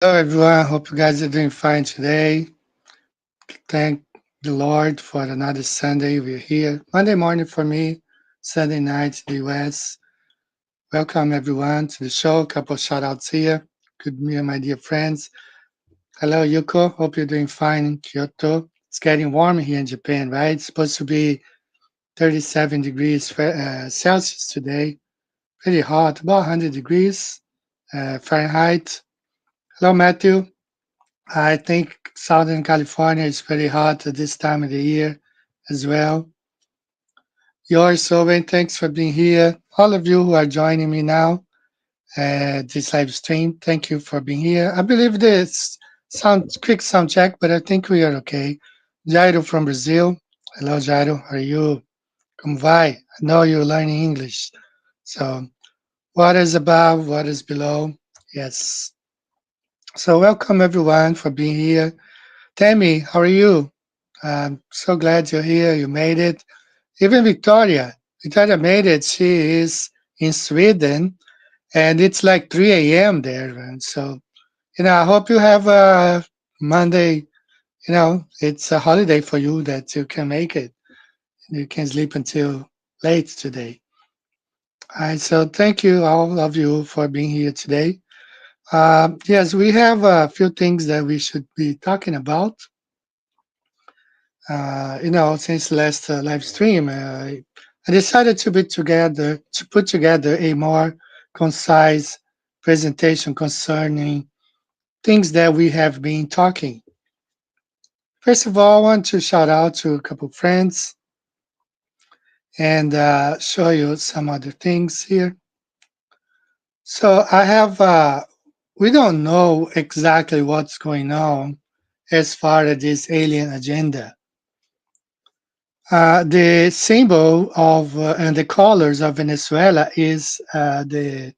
Hello, everyone. Hope you guys are doing fine today. Thank the Lord for another Sunday. We're here. Monday morning for me, Sunday night in the US. Welcome, everyone, to the show. A couple of shout outs here. Good me and my dear friends. Hello, Yuko. Hope you're doing fine in Kyoto. It's getting warm here in Japan, right? It's supposed to be 37 degrees Celsius today. Pretty hot, about 100 degrees Fahrenheit. Hello, Matthew. I think Southern California is very hot at this time of the year as well. Yours, Owen, thanks for being here. All of you who are joining me now at this live stream, thank you for being here. I believe this quick sound check, but I think we are okay. Jairo from Brazil. Hello, Jairo. How are you? Como vai? I know you're learning English. So, what is above, what is below? Yes. So, welcome everyone for being here. Tammy, how are you? I'm so glad you're here. You made it. Even Victoria. Victoria made it. She is in Sweden and it's like 3 a.m. there. And so, I hope you have a Monday. It's a holiday for you that you can make it. You can sleep until late today. All right. So, thank you, all of you, for being here today. Yes, we have a few things that we should be talking about. Since last live stream, I decided to put together a more concise presentation concerning things that we have been talking. First of all, I want to shout out to a couple friends and show you some other things here. So we don't know exactly what's going on as far as this alien agenda. The symbol of and the colors of Venezuela is the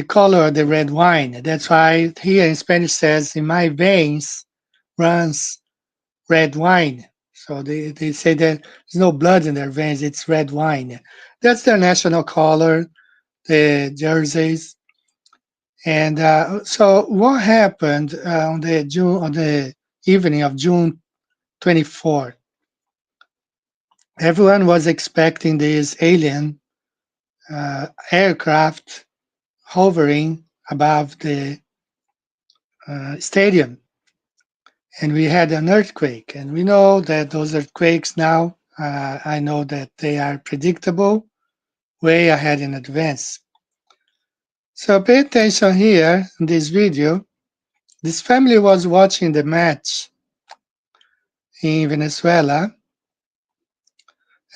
color of the red wine. That's why here in Spanish says, "In my veins runs red wine." So they say that there's no blood in their veins; it's red wine. That's their national color, the jerseys. And so, what happened on the evening of June 24th? Everyone was expecting this alien aircraft hovering above the stadium, and we had an earthquake. And we know that those earthquakes now, I know that they are predictable, way ahead in advance. So pay attention here in this video. This family was watching the match in Venezuela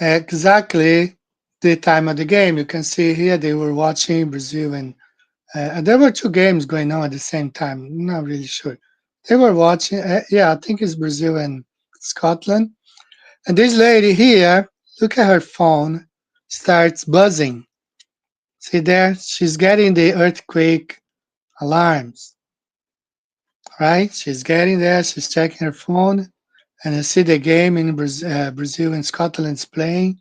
exactly the time of the game. You can see here they were watching Brazil and there were two games going on at the same time. I'm not really sure. They were watching, yeah, I think it's Brazil and Scotland. And this lady here, look at her phone, starts buzzing. See there? She's getting the earthquake alarms, right? She's getting there, she's checking her phone, and you see the game in Brazil and Scotland's playing.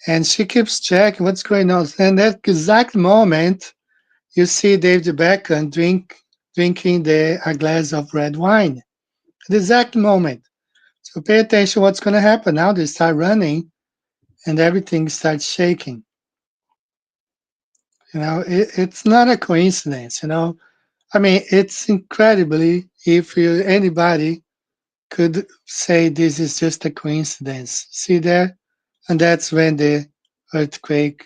And she keeps checking what's going on. And that exact moment, you see David Beckham drinking a glass of red wine. At the exact moment. So pay attention what's going to happen. Now they start running and everything starts shaking. It's not a coincidence. I mean, it's incredibly if anybody could say this is just a coincidence. See there? And that's when the earthquake,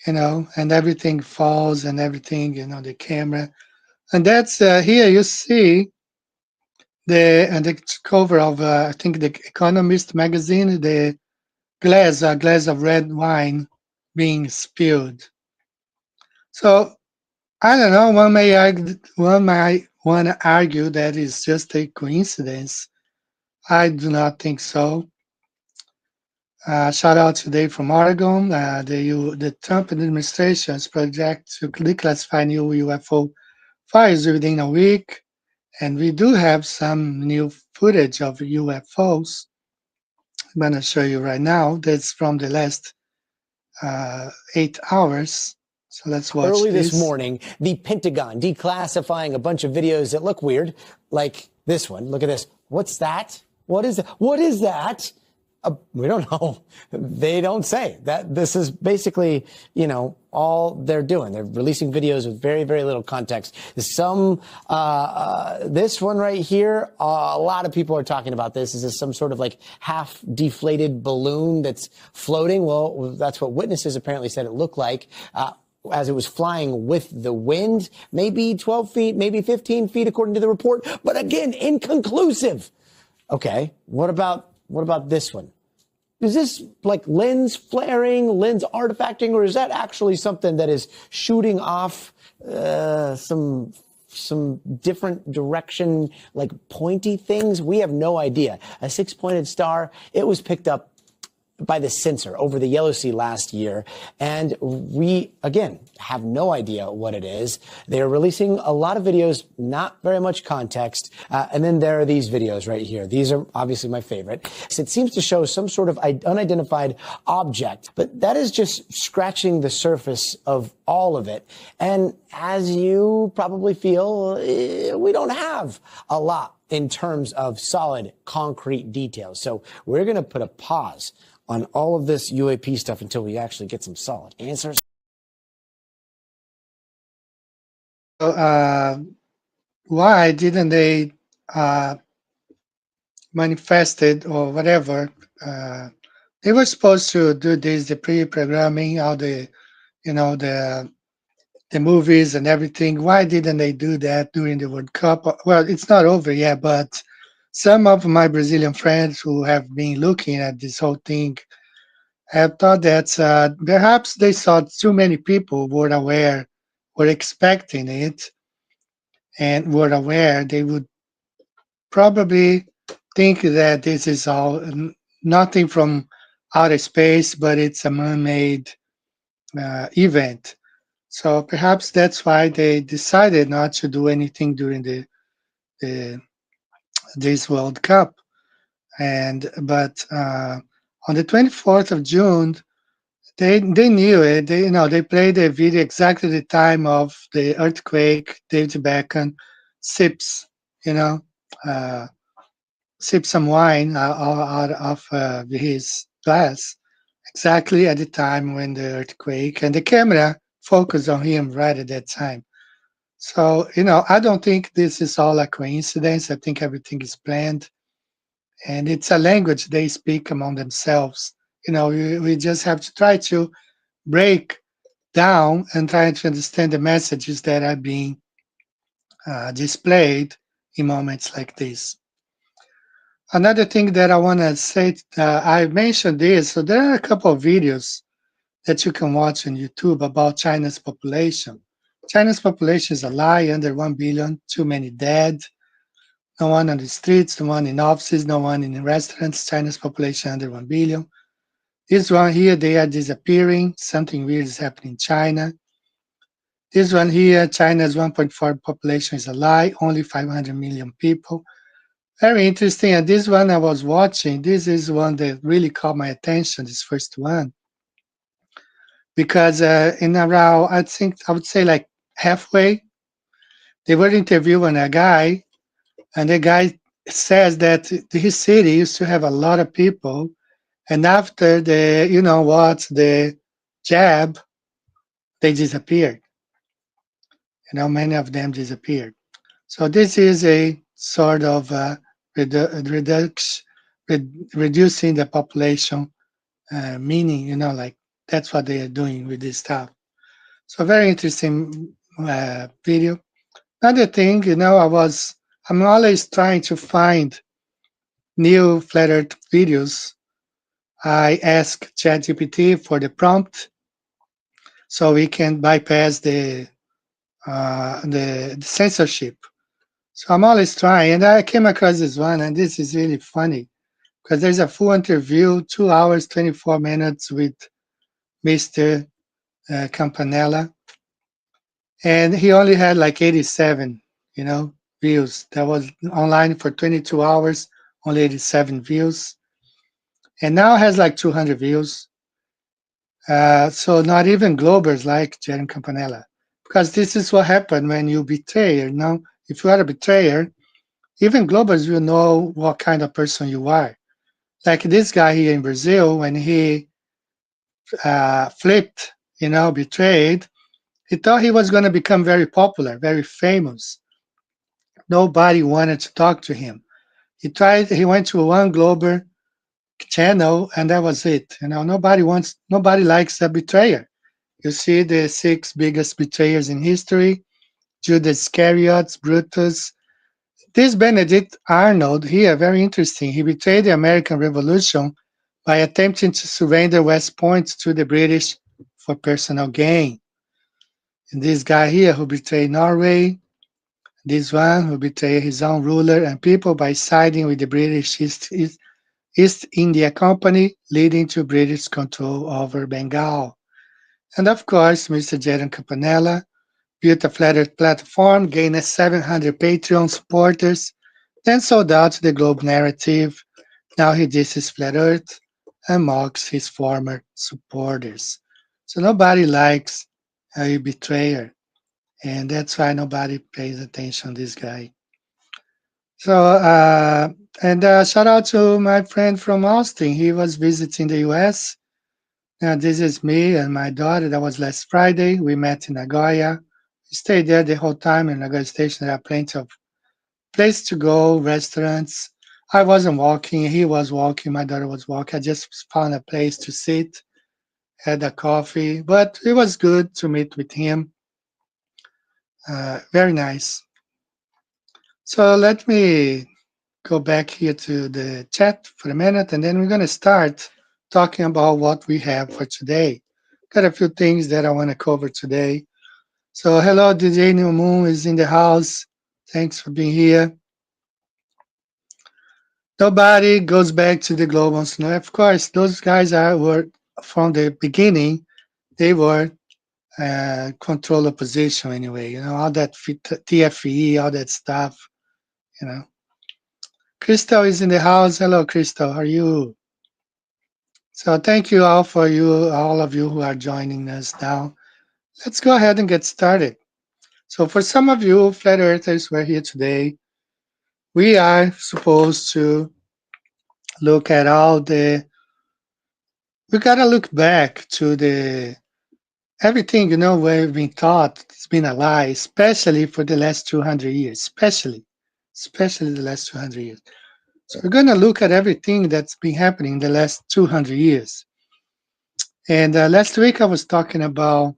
and everything falls and everything, the camera. And that's here you see the cover of I think the Economist magazine, the a glass of red wine being spilled. So I don't know. One might want to argue that it's just a coincidence. I do not think so. Shout out today from Oregon. The Trump administration's project to declassify new UFO files within a week, and we do have some new footage of UFOs. I'm gonna show you right now. That's from the last 8 hours. So let's watch Early this this. morning, the Pentagon declassifying a bunch of videos that look weird, like this one. Look at this. What's that? What is that? What is that? We don't know. They don't say that. This is basically, all they're doing. They're releasing videos with very, very little context. This one right here, a lot of people are talking about this. Is this some sort of like half deflated balloon that's floating? Well, that's what witnesses apparently said it looked like. As it was flying with the wind, maybe 12 feet, maybe 15 feet, according to the report. But again, inconclusive. Okay, what about this one? Is this like lens flaring, lens artifacting, or is that actually something that is shooting off some different direction, like pointy things? We have no idea. A six-pointed star, it was picked up by the sensor over the Yellow Sea last year. And we, again, have no idea what it is. They are releasing a lot of videos, not very much context. And then there are these videos right here. These are obviously my favorite. It seems to show some sort of unidentified object, but that is just scratching the surface of all of it. And as you probably feel, we don't have a lot in terms of solid, concrete details. So we're going to put a pause on all of this UAP stuff until we actually get some solid answers. Why didn't they manifest it or whatever? They were supposed to do this, the pre-programming, all the, the movies and everything. Why didn't they do that during the World Cup? Well, it's not over yet, but some of my Brazilian friends who have been looking at this whole thing have thought that perhaps they saw too many people were expecting it, and were aware they would probably think that this is all nothing from outer space, but it's a man-made event. So perhaps that's why they decided not to do anything during the this World Cup. But on the 24th of June, they knew it. They played the video exactly the time of the earthquake. David Beckham sips, you know, uh, sips some wine out of his glass exactly at the time when the earthquake, and the camera focused on him right at that time. So, I don't think this is all a coincidence. I think everything is planned, and it's a language they speak among themselves. We just have to try to break down and try to understand the messages that are being displayed in moments like this. Another thing that I want to say, I mentioned this, so there are a couple of videos that you can watch on YouTube about China's population. China's population is a lie, under 1 billion, too many dead, no one on the streets, no one in offices, no one in restaurants. China's population under 1 billion. This one here, they are disappearing. Something weird is happening in China. This one here, China's 1.4 population is a lie, only 500 million people. Very interesting. And this one I was watching, this is one that really caught my attention, this first one. Because in around, I think, I would say like halfway, they were interviewing a guy, and the guy says that his city used to have a lot of people, and after the jab, they disappeared. Many of them disappeared. So this is a sort of reducing the population, meaning, like that's what they are doing with this stuff. So very interesting video. Another thing, I'm always trying to find new flat Earth videos. I ask ChatGPT for the prompt so we can bypass the censorship. So I'm always trying, and I came across this one, and this is really funny because there's a full interview, 2 hours, 24 minutes with Mr. Campanella, and he only had like 87, views. That was online for 22 hours, only 87 views, and now has like 200 views. So not even Globers like Jerry Campanella, because this is what happened when you betray. You know, if you are a betrayer, even Globers will know what kind of person you are. Like this guy here in Brazil, when he flipped, betrayed, he thought he was going to become very popular, very famous. Nobody wanted to talk to him. He went to one Glober channel, and that was it. Nobody likes a betrayer. You see the six biggest betrayers in history: Judas Iscariot, Brutus. This Benedict Arnold here, very interesting. He betrayed the American Revolution by attempting to surrender West Point to the British for personal gain. And this guy here who betrayed Norway, this one who betrayed his own ruler and people by siding with the British East India Company, leading to British control over Bengal. And of course, Mr. Jaron Campanella built a flat earth platform, gained 700 Patreon supporters, then sold out the Globe narrative. Now he disses flat earth and mocks his former supporters. So nobody likes a betrayer, and that's why nobody pays attention to this guy. So, and shout out to my friend from Austin. He was visiting the US. Now, this is me and my daughter. That was last Friday. We met in Nagoya. We stayed there the whole time in Nagoya Station. There are plenty of places to go, restaurants. I wasn't walking. He was walking. My daughter was walking. I just found a place to sit, had a coffee. But it was good to meet with him. Very nice. So let me go back here to the chat for a minute, and then we're going to start talking about what we have for today. Got a few things that I want to cover today. So, hello, DJ New Moon is in the house. Thanks for being here. Nobody goes back to the Global Snow. Of course, those guys were from the beginning. They were control position anyway. All that TFE, all that stuff. You know, Crystal is in the house. Hello, Crystal. How are you? So thank you all of you who are joining us now. Let's go ahead and get started. So for some of you flat earthers who are here today, we are supposed to look at we gotta look back to the everything, we've been taught it's been a lie, especially for the last 200 years, especially the last 200 years. So we're gonna look at everything that's been happening in the last 200 years. And last week I was talking about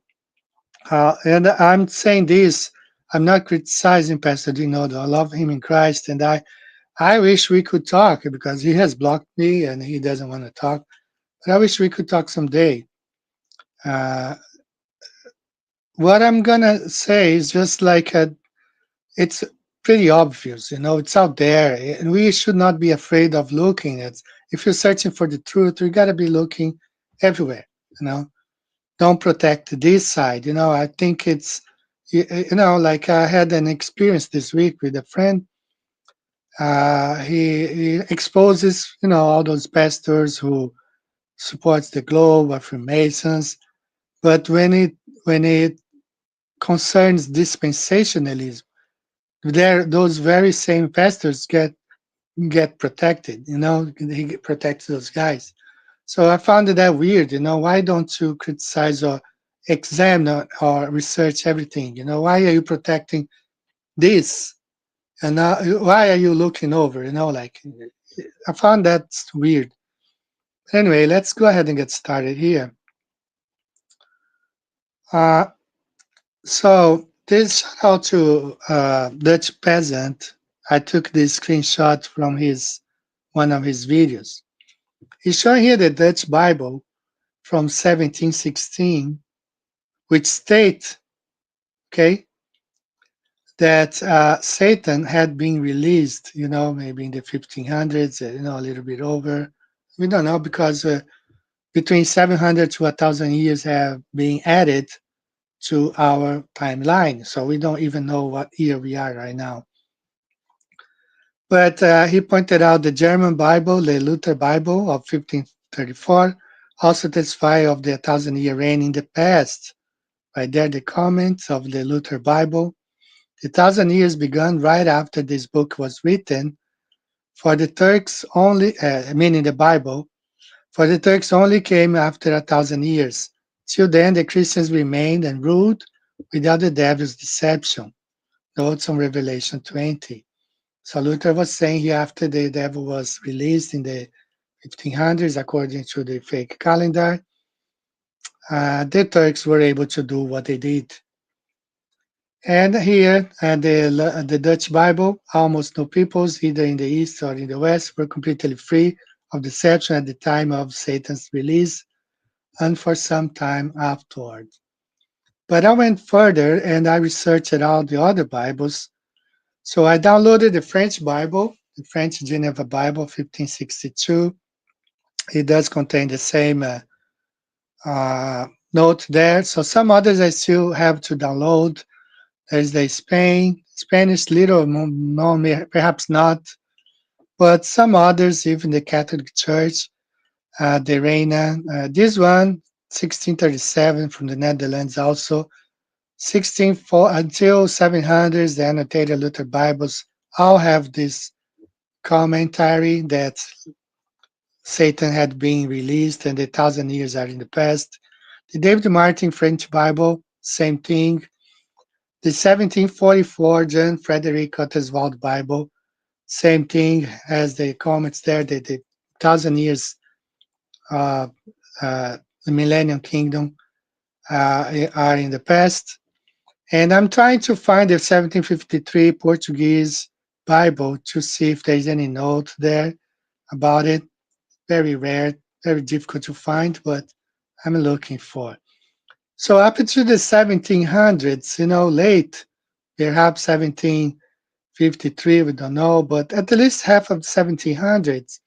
and I'm saying this, I'm not criticizing Pastor Dinodo. I love him in Christ, and I wish we could talk because he has blocked me and he doesn't want to talk. But I wish we could talk someday. Uh, what I'm gonna say is just like it's pretty obvious, it's out there, and we should not be afraid of looking at. If you're searching for the truth, you gotta be looking everywhere. You know, don't protect this side. I think it's like I had an experience this week with a friend. He exposes all those pastors who supports the globe or Freemasons, but when it concerns dispensationalism, there those very same pastors get protected. He protects those guys. So I found that weird. Why don't you criticize or examine or research everything? Why are you protecting this? And why are you looking over? Like I found that weird. Anyway, let's go ahead and get started here. Uh, so this shout out to Dutch peasant. I took this screenshot from his one of his videos. He's showing here the Dutch Bible from 1716, which state, okay, that Satan had been released, maybe in the 1500s, a little bit over. We don't know because between 700 to 1,000 years have been added to our timeline. So we don't even know what year we are right now. But he pointed out the German Bible, the Luther Bible of 1534, also testify of the 1,000-year reign in the past. Right there, the comments of the Luther Bible. The 1,000 years began right after this book was written. For the Turks only, meaning the Bible, for the Turks only came after 1,000 years. Till then, the Christians remained and ruled without the devil's deception. Notes on Revelation 20. So Luther was saying here after the devil was released in the 1500s, according to the fake calendar, the Turks were able to do what they did. And here, the Dutch Bible, almost no peoples, either in the East or in the West, were completely free of deception at the time of Satan's release and for some time afterward. But I went further and I researched all the other Bibles. So I downloaded the French Bible, the French Geneva Bible, 1562. It does contain the same note there. So some others I still have to download. There's the Spanish, little known, perhaps not, but some others, even the Catholic Church, the Reina. This one, 1637 from the Netherlands, also 1604 until 700s. The annotated Luther Bibles all have this commentary that Satan had been released and the 1,000 years are in the past. The David Martin French Bible, same thing. The 1744 John Frederick Cotteswald Bible, same thing as the comments there, the 1,000 years, uh, the Millennium Kingdom are in the past. And I'm trying to find the 1753 Portuguese Bible to see if there's any note there about it. Very rare, very difficult to find, but I'm looking for. So up to the 1700s, late, perhaps 1753, we don't know, but at least half of the 1700s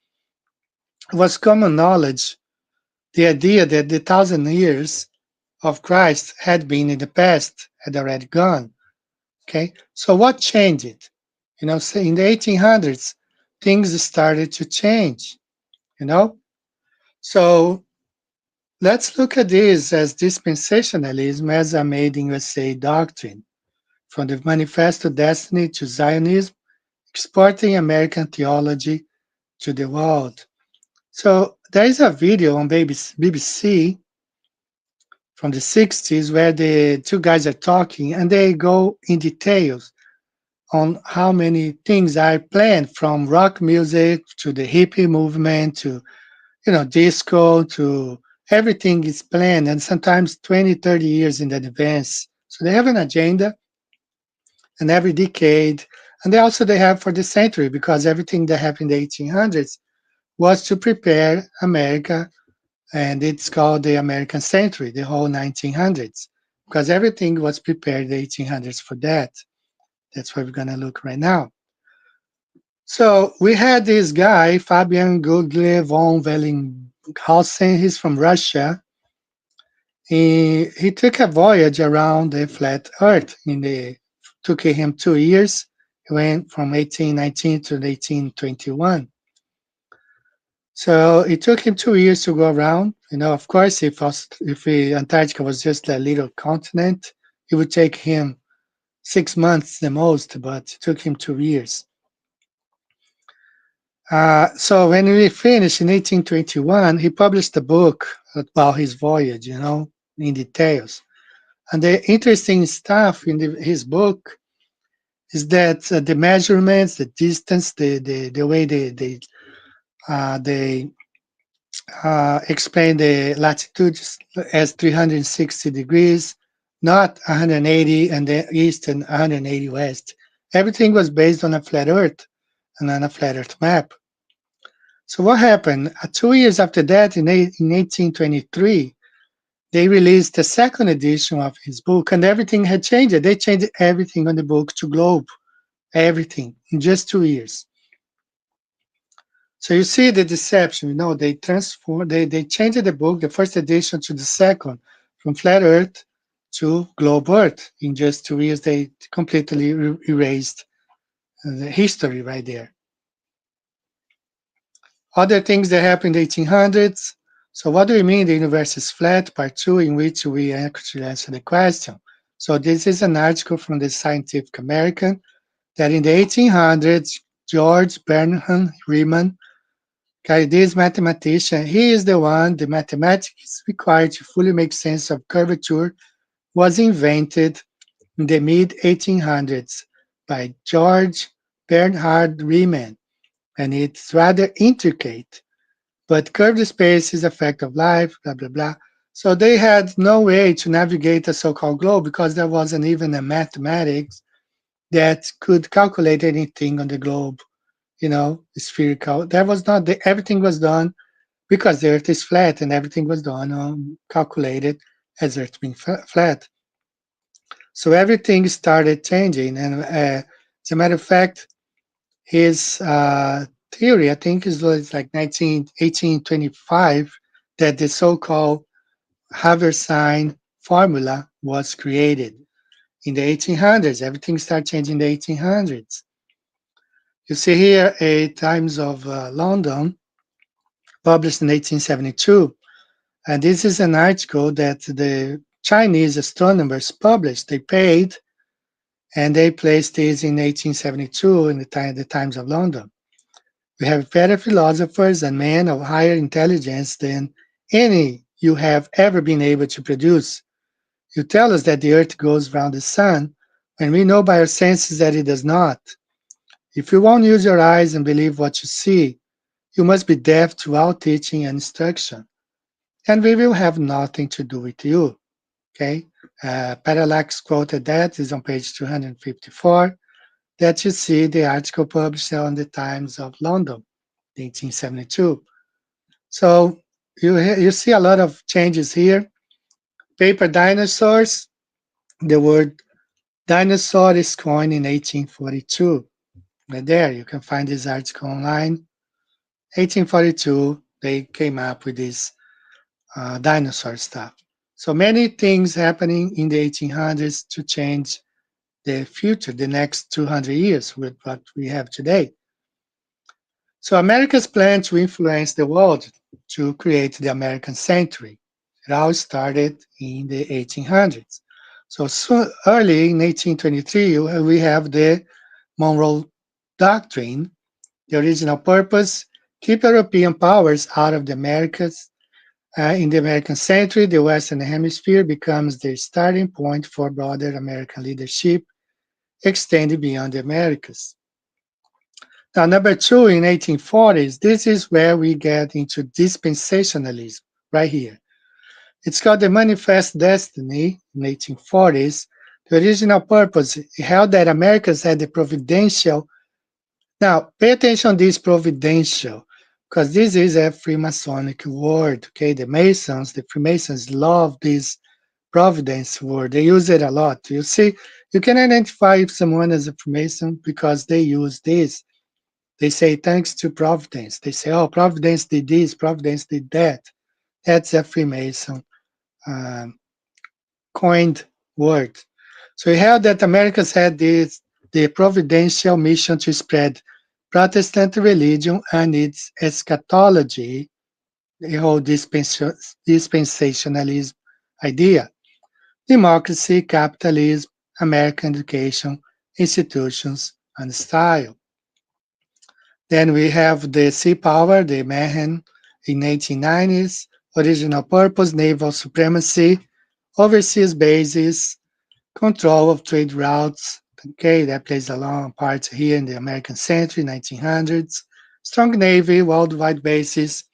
was common knowledge, the idea that the 1,000 years of Christ had been in the past, had already gone. Okay, so what changed it? So in the 1800s, things started to change. You know, so let's look at this as dispensationalism as a made in USA doctrine, from the Manifesto Destiny to Zionism, exporting American theology to the world. So there is a video on BBC from the 60s where the two guys are talking and they go in details on how many things are planned, from rock music to the hippie movement to disco, to everything is planned, and sometimes 20, 30 years in advance. So they have an agenda, and every decade, and they have for the century, because everything that happened in the 1800s was to prepare America, and it's called the American century, the whole 1900s, because everything was prepared in the 1800s for that. That's where we're going to look right now. So we had this guy, Fabian Guglia von Wellinghausen. He's from Russia. He took a voyage around the flat Earth. Took him 2 years. He went from 1819 to 1821. So it took him 2 years to go around. Of course, if Antarctica was just a little continent, it would take him 6 months the most, but it took him 2 years. So when we finished in 1821, he published a book about his voyage, in details. And the interesting stuff in his book is that the measurements, the distance, the way they explain the latitude as 360 degrees, not 180 and the east and 180 west. Everything was based on a flat Earth and on a flat Earth map. So what happened? 2 years after that, in 1823, they released the second edition of his book, and everything had changed. They changed everything on the book to globe, everything in just 2 years. So you see the deception. They changed the book, the first edition to the second, from flat Earth to globe Earth. In just 2 years, they completely erased the history right there. Other things that happened in the 1800s. So what do we mean the universe is flat? Part two, in which we actually answer the question. So this is an article from the Scientific American that in the 1800s, George Bernhard Riemann, okay, this mathematician, he is the one, the mathematics required to fully make sense of curvature was invented in the mid 1800s by George Bernhard Riemann, and it's rather intricate. But curved space is a fact of life, blah, blah, blah. So they had no way to navigate a so-called globe because there wasn't even a mathematics that could calculate anything on the globe, spherical. There was not, everything was done because the earth is flat and everything was done calculated as earth being flat. So everything started changing. And as a matter of fact, his theory, I think, was like 1825, that the so-called Haversine formula was created. In the 1800s, everything started changing in the 1800s. You see here a Times of London, published in 1872, and this is an article that the Chinese astronomers published. They paid, and they placed this in 1872 in the Times of London. We have better philosophers and men of higher intelligence than any you have ever been able to produce. You tell us that the earth goes round the sun, when we know by our senses that it does not. If you won't use your eyes and believe what you see, you must be deaf to all teaching and instruction, and we will have nothing to do with you. Okay? Parallax quoted that is on page 254. That you see the article published on the Times of London, 1872. So you see a lot of changes here. Paper dinosaurs. The word dinosaur is coined in 1842. Right there, you can find this article online. 1842, they came up with this dinosaur stuff. So many things happening in the 1800s to change the future, the next 200 years with what we have today. So America's plan to influence the world to create the American century. It all started in the 1800s. So early in 1823, we have the Monroe Doctrine. The original purpose: keep European powers out of the Americas. In the American century, the Western Hemisphere becomes the starting point for broader American leadership extending beyond the Americas. Now, number two, in 1840s, this is where we get into dispensationalism, right here. It's called the Manifest Destiny in 1840s. The original purpose held that Americans had the providential. Now, pay attention to this providential, because this is a Freemasonic word. Okay, the Freemasons love this providence word. They use it a lot. You see, you can identify if someone is a Freemason because they use this. They say thanks to Providence. They say, oh, Providence did this, Providence did that. That's a Freemason um, coined word. So we have that Americans had the providential mission to spread Protestant religion and its eschatology, the whole dispensationalism idea. Democracy, capitalism, American education, institutions, and style. Then we have the sea power, the Manhattan in 1890s, original purpose, naval supremacy, overseas bases, control of trade routes. Okay, that plays a long part here in the American century, 1900s. Strong navy, worldwide bases,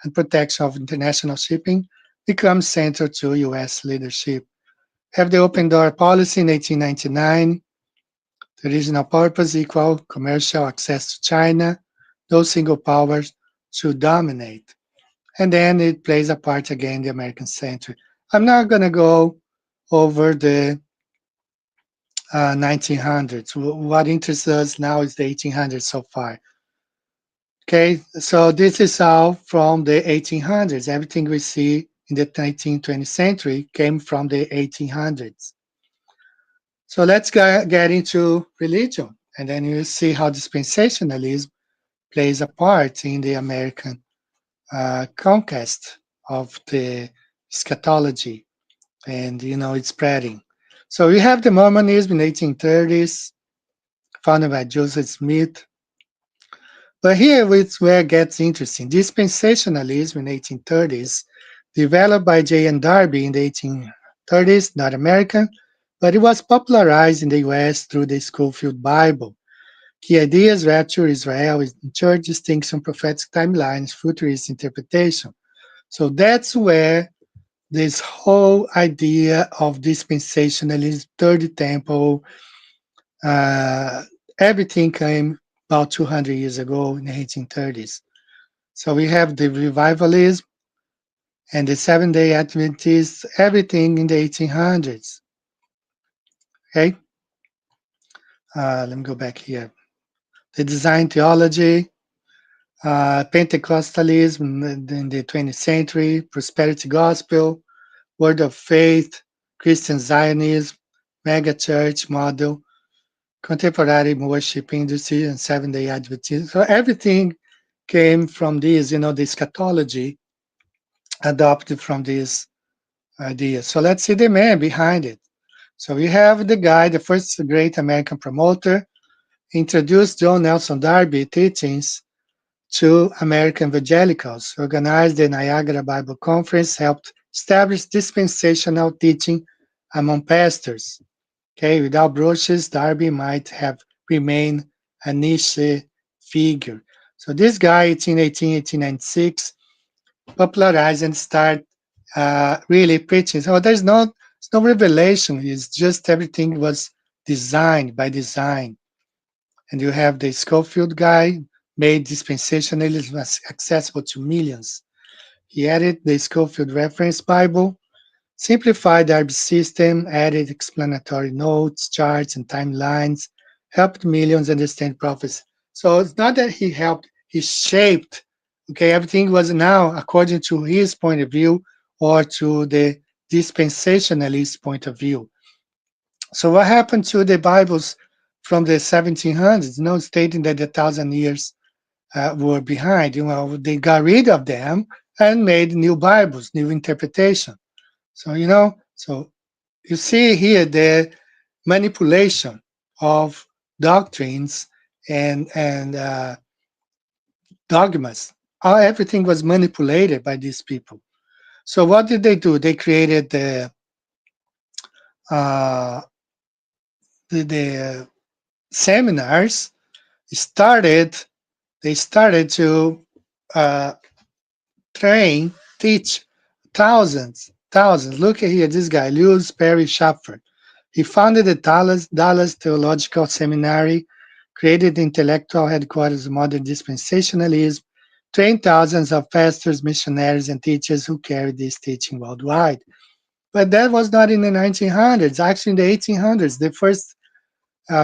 and protection of international shipping becomes central to U.S. leadership. Have the open door policy in 1899. The original purpose: equal commercial access to China. Those single powers should dominate. And then it plays a part again in the American century. I'm not going to go over the 1900s. What interests us now is the 1800s so far. Okay, so this is all from the 1800s. Everything we see in the 19th, 20th century came from the 1800s. So let's get into religion, and then you see how dispensationalism plays a part in the American conquest of the eschatology, and it's spreading. So we have the Mormonism in 1830s, founded by Joseph Smith. But here it's where it gets interesting. Dispensationalism in 1830s, developed by J. N. Darby in the 1830s, not American, but it was popularized in the US through the Schofield Bible. Key ideas: rapture, Israel, church distinction, prophetic timelines, futurist interpretation. So that's where this whole idea of dispensationalism, third temple, uh, everything came about 200 years ago in the 1830s. So we have the revivalism and the Seventh Day Adventists, everything in the 1800s. Okay, let me go back here. The design theology, Pentecostalism in the 20th century, prosperity gospel, word of faith, Christian Zionism, mega church model, contemporary worship industry, and Seventh Day Adventism. So everything came from this, the eschatology adopted from this idea. So let's see the man behind it. So we have the guy, the first great American promoter, introduced John Nelson Darby teachings to American evangelicals, organized the Niagara Bible Conference, helped establish dispensational teaching among pastors. Okay, without brooches, Darby might have remained a niche figure. So this guy, 1818, 1896, popularized and start really preaching. So it's no revelation. It's just everything was designed by design. And you have the Schofield guy made dispensationalism accessible to millions. He added the Schofield Reference Bible, simplified the Darby system, added explanatory notes, charts, and timelines, helped millions understand prophecy. So it's not that he helped, he shaped. Okay, everything was now according to his point of view or to the dispensationalist point of view. So what happened to the Bibles from the 1700s? No, stating that the 1,000 years were behind. They got rid of them and made new Bibles, new interpretation. So so you see here the manipulation of doctrines and dogmas. How everything was manipulated by these people. So what did they do? They created uh, the seminars. Started they started to uh, train, teach thousands. Look at here, this guy, Lewis Perry Shaffer. He founded the Dallas Theological Seminary, created the intellectual headquarters of modern dispensationalism, trained thousands of pastors, missionaries, and teachers who carried this teaching worldwide. But that was not in the 1900s. Actually, in the 1800s, the first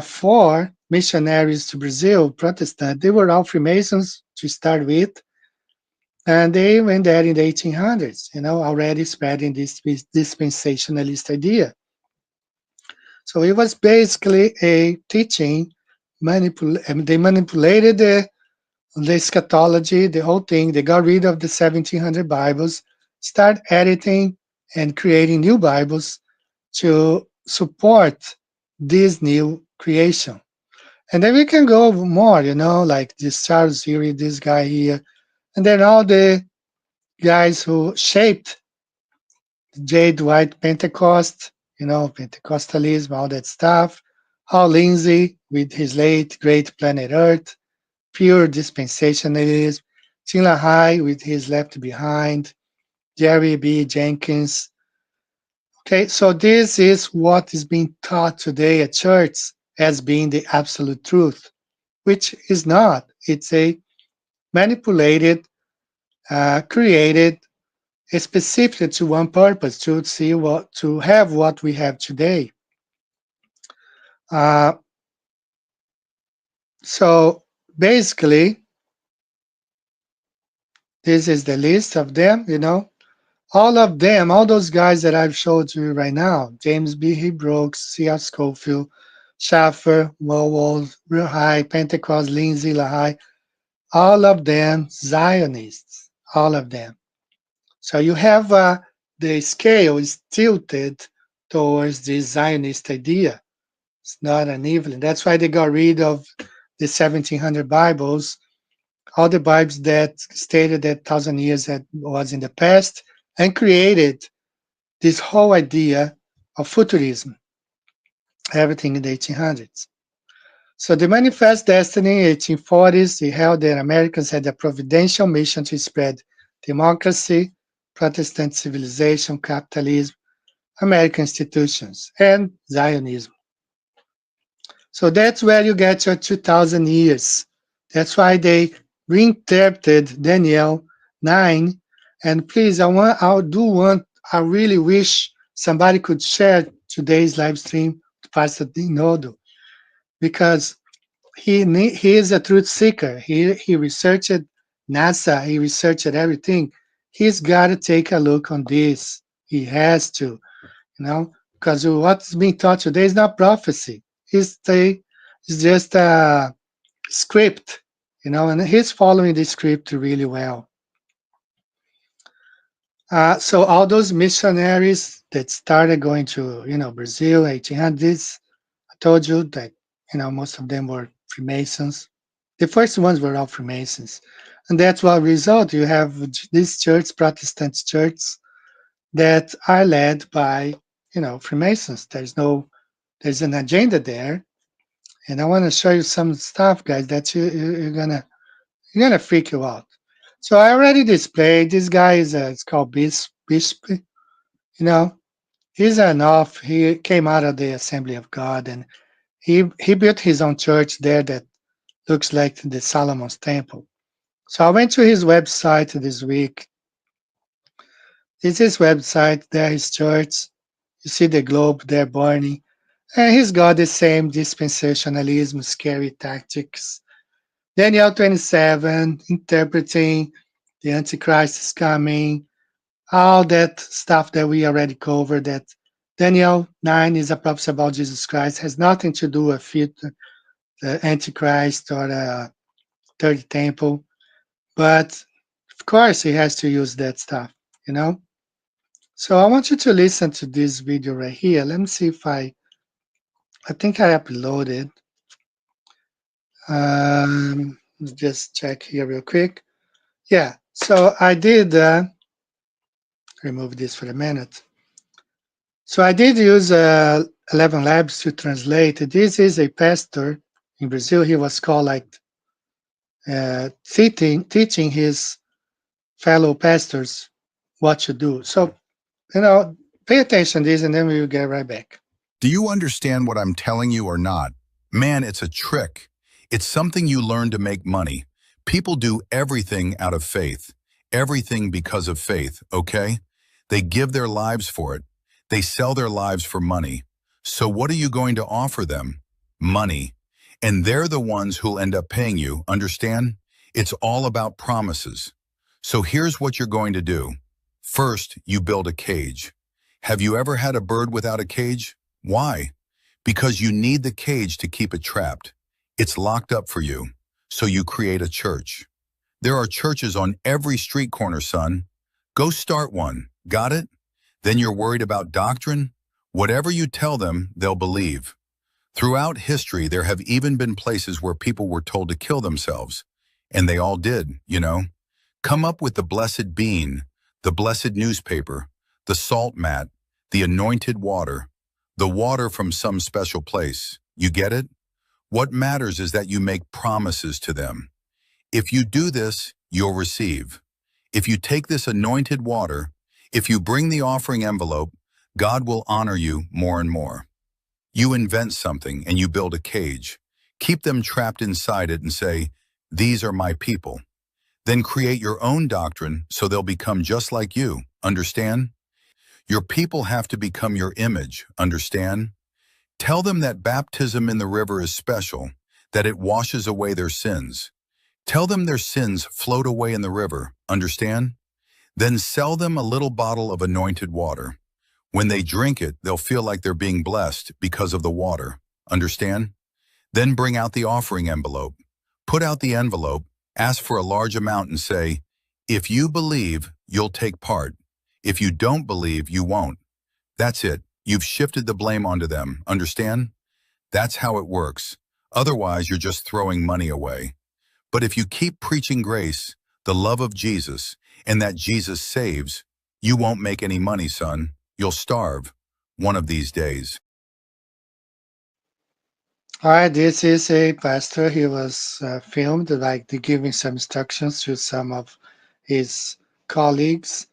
four missionaries to Brazil, Protestant, they were all Freemasons to start with, and they went there in the 1800s, already spreading this dispensationalist idea. So it was basically a teaching. They manipulated the eschatology, the whole thing. They got rid of the 1700 Bibles, start editing and creating new Bibles to support this new creation. And then we can go more, like this Charles Huey, this guy here, and then all the guys who shaped J. Dwight Pentecost, Pentecostalism, all that stuff. Hal Lindsey with his late great Planet Earth, pure dispensationalism. Tim LaHaye with his Left Behind, Jerry B. Jenkins. Okay, so this is what is being taught today at church as being the absolute truth, which is not. It's a manipulated, created specifically to one purpose, to have what we have today. Uh, so basically, this is the list of them. All of them, all those guys that I've showed you right now: James B. Brooks, C.R. Scofield, Schaffer, Mulwall, Real High, Pentecost, Lindsay, LaHaye, all of them Zionists, all of them. So you have the scale is tilted towards the Zionist idea. It's not an evening. That's why they got rid of the 1700 Bibles, all the Bibles that stated that 1,000 years that was in the past, and created this whole idea of futurism, everything in the 1800s. So the Manifest Destiny, 1840s, he held that Americans had a providential mission to spread democracy, Protestant civilization, capitalism, American institutions, and Zionism. So that's where you get your 2000 years. That's why they reinterpreted Daniel 9. And please, I really wish somebody could share today's live stream to Pastor Dinodo, because he is a truth seeker. He researched NASA, he researched everything. He's got to take a look on this. He has to, because what's being taught today is not prophecy. It's just a script, and he's following the script really well. So all those missionaries that started going to, Brazil, 1800s, I told you that, most of them were Freemasons. The first ones were all Freemasons. And that's what result. You have these churches, Protestant churches, that are led by, Freemasons. There's an agenda there. And I want to show you some stuff, guys, that you're gonna freak you out. So I already displayed. This guy it's called Bisp. You know, he's an off. He came out of the Assembly of God, and he built his own church there that looks like the Solomon's Temple. So I went to his website this week. This is his website. There his church. You see the globe there burning, and he's got the same dispensationalism, scary tactics. Daniel 27, interpreting the Antichrist is coming, all that stuff that we already covered. That Daniel 9 is a prophecy about Jesus Christ, has nothing to do with the Antichrist or the third temple. But of course, he has to use that stuff, you know? So I want you to listen to this video right here. Let me see if I think I uploaded. Just check here real quick. Yeah, so I did remove this for a minute. So I did use 11 Labs to translate. This is a pastor in Brazil. He was called like teaching his fellow pastors what to do. So, pay attention to this and then we will get right back. Do you understand what I'm telling you or not? Man, it's a trick. It's something you learn to make money. People do everything out of faith. Everything because of faith, okay? They give their lives for it. They sell their lives for money. So what are you going to offer them? Money. And they're the ones who'll end up paying you, understand? It's all about promises. So here's what you're going to do. First, you build a cage. Have you ever had a bird without a cage? Why? Because you need the cage to keep it trapped. It's locked up for you. So you create a church. There are churches on every street corner, son. Go start one. Got it? Then you're worried about doctrine? Whatever you tell them, they'll believe. Throughout history, there have even been places where people were told to kill themselves. And they all did, Come up with the blessed bean, the blessed newspaper, the salt mat, the anointed water, the water from some special place. You get it? What matters is that you make promises to them. If you do this, you'll receive. If you take this anointed water, if you bring the offering envelope, God will honor you more and more. You invent something and you build a cage. Keep them trapped inside it and say, "These are my people." Then create your own doctrine so they'll become just like you. Understand? Your people have to become your image. Understand? Tell them that baptism in the river is special, that it washes away their sins. Tell them their sins float away in the river. Understand? Then sell them a little bottle of anointed water. When they drink it, they'll feel like they're being blessed because of the water. Understand? Then bring out the offering envelope. Put out the envelope, ask for a large amount and say, "If you believe, you'll take part. If you don't believe, you won't. That's it. You've shifted the blame onto them. Understand? That's how it works. Otherwise, you're just throwing money away. But if you keep preaching grace, the love of Jesus, and that Jesus saves, you won't make any money, son. You'll starve one of these days. All right, this is a pastor. He was filmed, like giving some instructions to some of his colleagues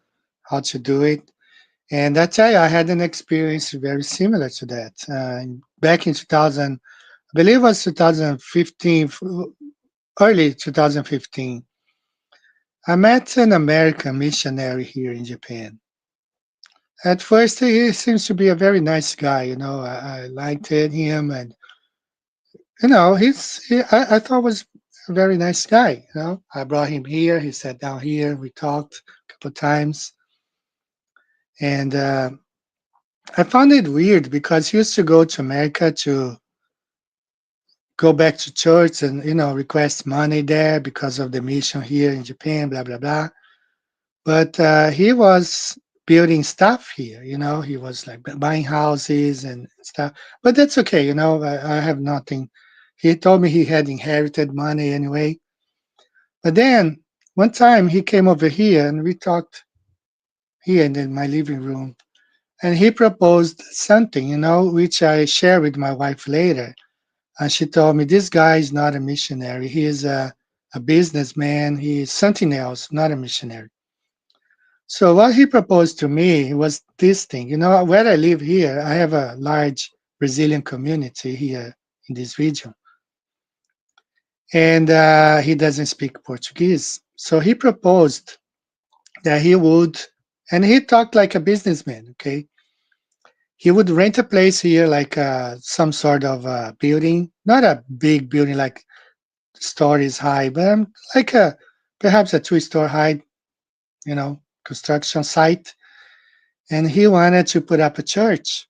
how to do it. And I tell you, I had an experience very similar to that. Back in 2000, I believe it was 2015, early 2015, I met an American missionary here in Japan. At first, he seems to be a very nice guy. I liked him, and I thought was a very nice guy. I brought him here. He sat down here. We talked a couple of times, and I found it weird because he used to go to America to go back to church and request money there because of the mission here in Japan. Blah blah blah. But he was building stuff here. He was like buying houses and stuff. But that's okay. I have nothing. He told me he had inherited money anyway. But then one time he came over here and we talked here in my living room. And he proposed something, which I share with my wife later. And she told me this guy is not a missionary. He is a businessman. He is something else, not a missionary. So what he proposed to me was this thing. Where I live here, I have a large Brazilian community here in this region, and he doesn't speak Portuguese. So he proposed that he would, and he talked like a businessman. Okay, he would rent a place here, like some sort of building, not a big building like stories high, but like perhaps a 2 store high, construction site. And he wanted to put up a church.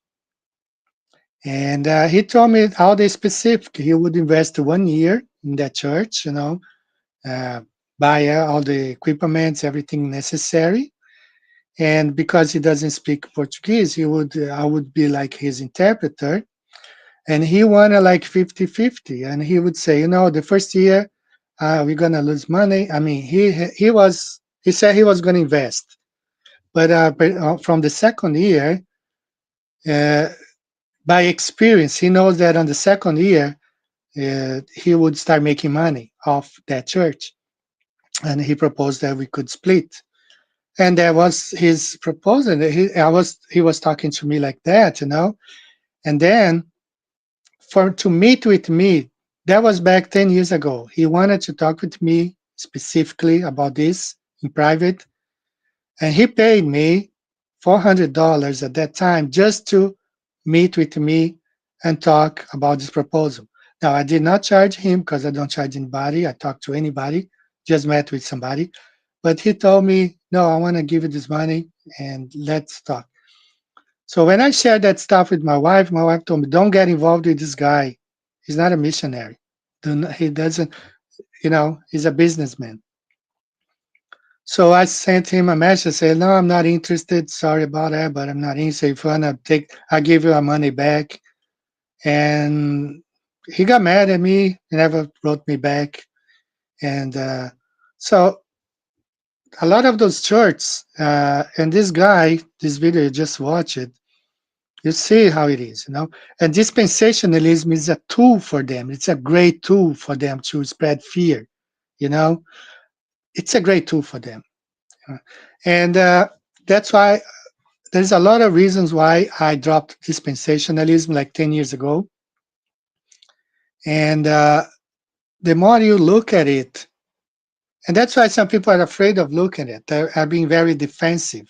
And he told me all the specific. He would invest 1 year in that church, uh, buy all the equipment, everything necessary. And because he doesn't speak Portuguese, I would be like his interpreter. And he wanted like 50-50. And he would say, the first year, we're going to lose money. I mean, he said he was going to invest. But from the second year, uh, by experience, he knows that on the second year, he would start making money off that church. And he proposed that we could split. And that was his proposal. He was talking to me like that. And then to meet with me, that was back 10 years ago. He wanted to talk with me specifically about this in private. And he paid me $400 at that time just to meet with me and talk about this proposal. Now, I did not charge him because I don't charge anybody. I talk to anybody, just met with somebody. But he told me, no, I want to give you this money and let's talk. So when I shared that stuff with my wife told me, don't get involved with this guy. He's not a missionary. He doesn't, he's a businessman. So I sent him a message saying, no, I'm not interested. Sorry about that, but I'm not interested. If you want to I'll give you our money back. And he got mad at me. He never wrote me back. And so a lot of those churches, and this guy, this video, you just watch it, you see how it is. And dispensationalism is a tool for them. It's a great tool for them to spread fear. You know, it's a great tool for them. And that's why there's a lot of reasons why I dropped dispensationalism like 10 years ago. And the more you look at it, and that's why some people are afraid of looking at it, they are being very defensive.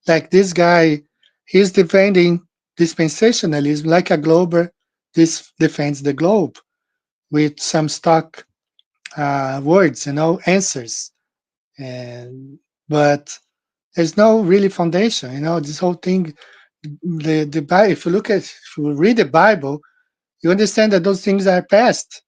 Like this guy, he's defending dispensationalism like a glober defends the globe with some stock words, answers. But there's no really foundation. This whole thing, the Bible. If you read the Bible, you understand that those things are past.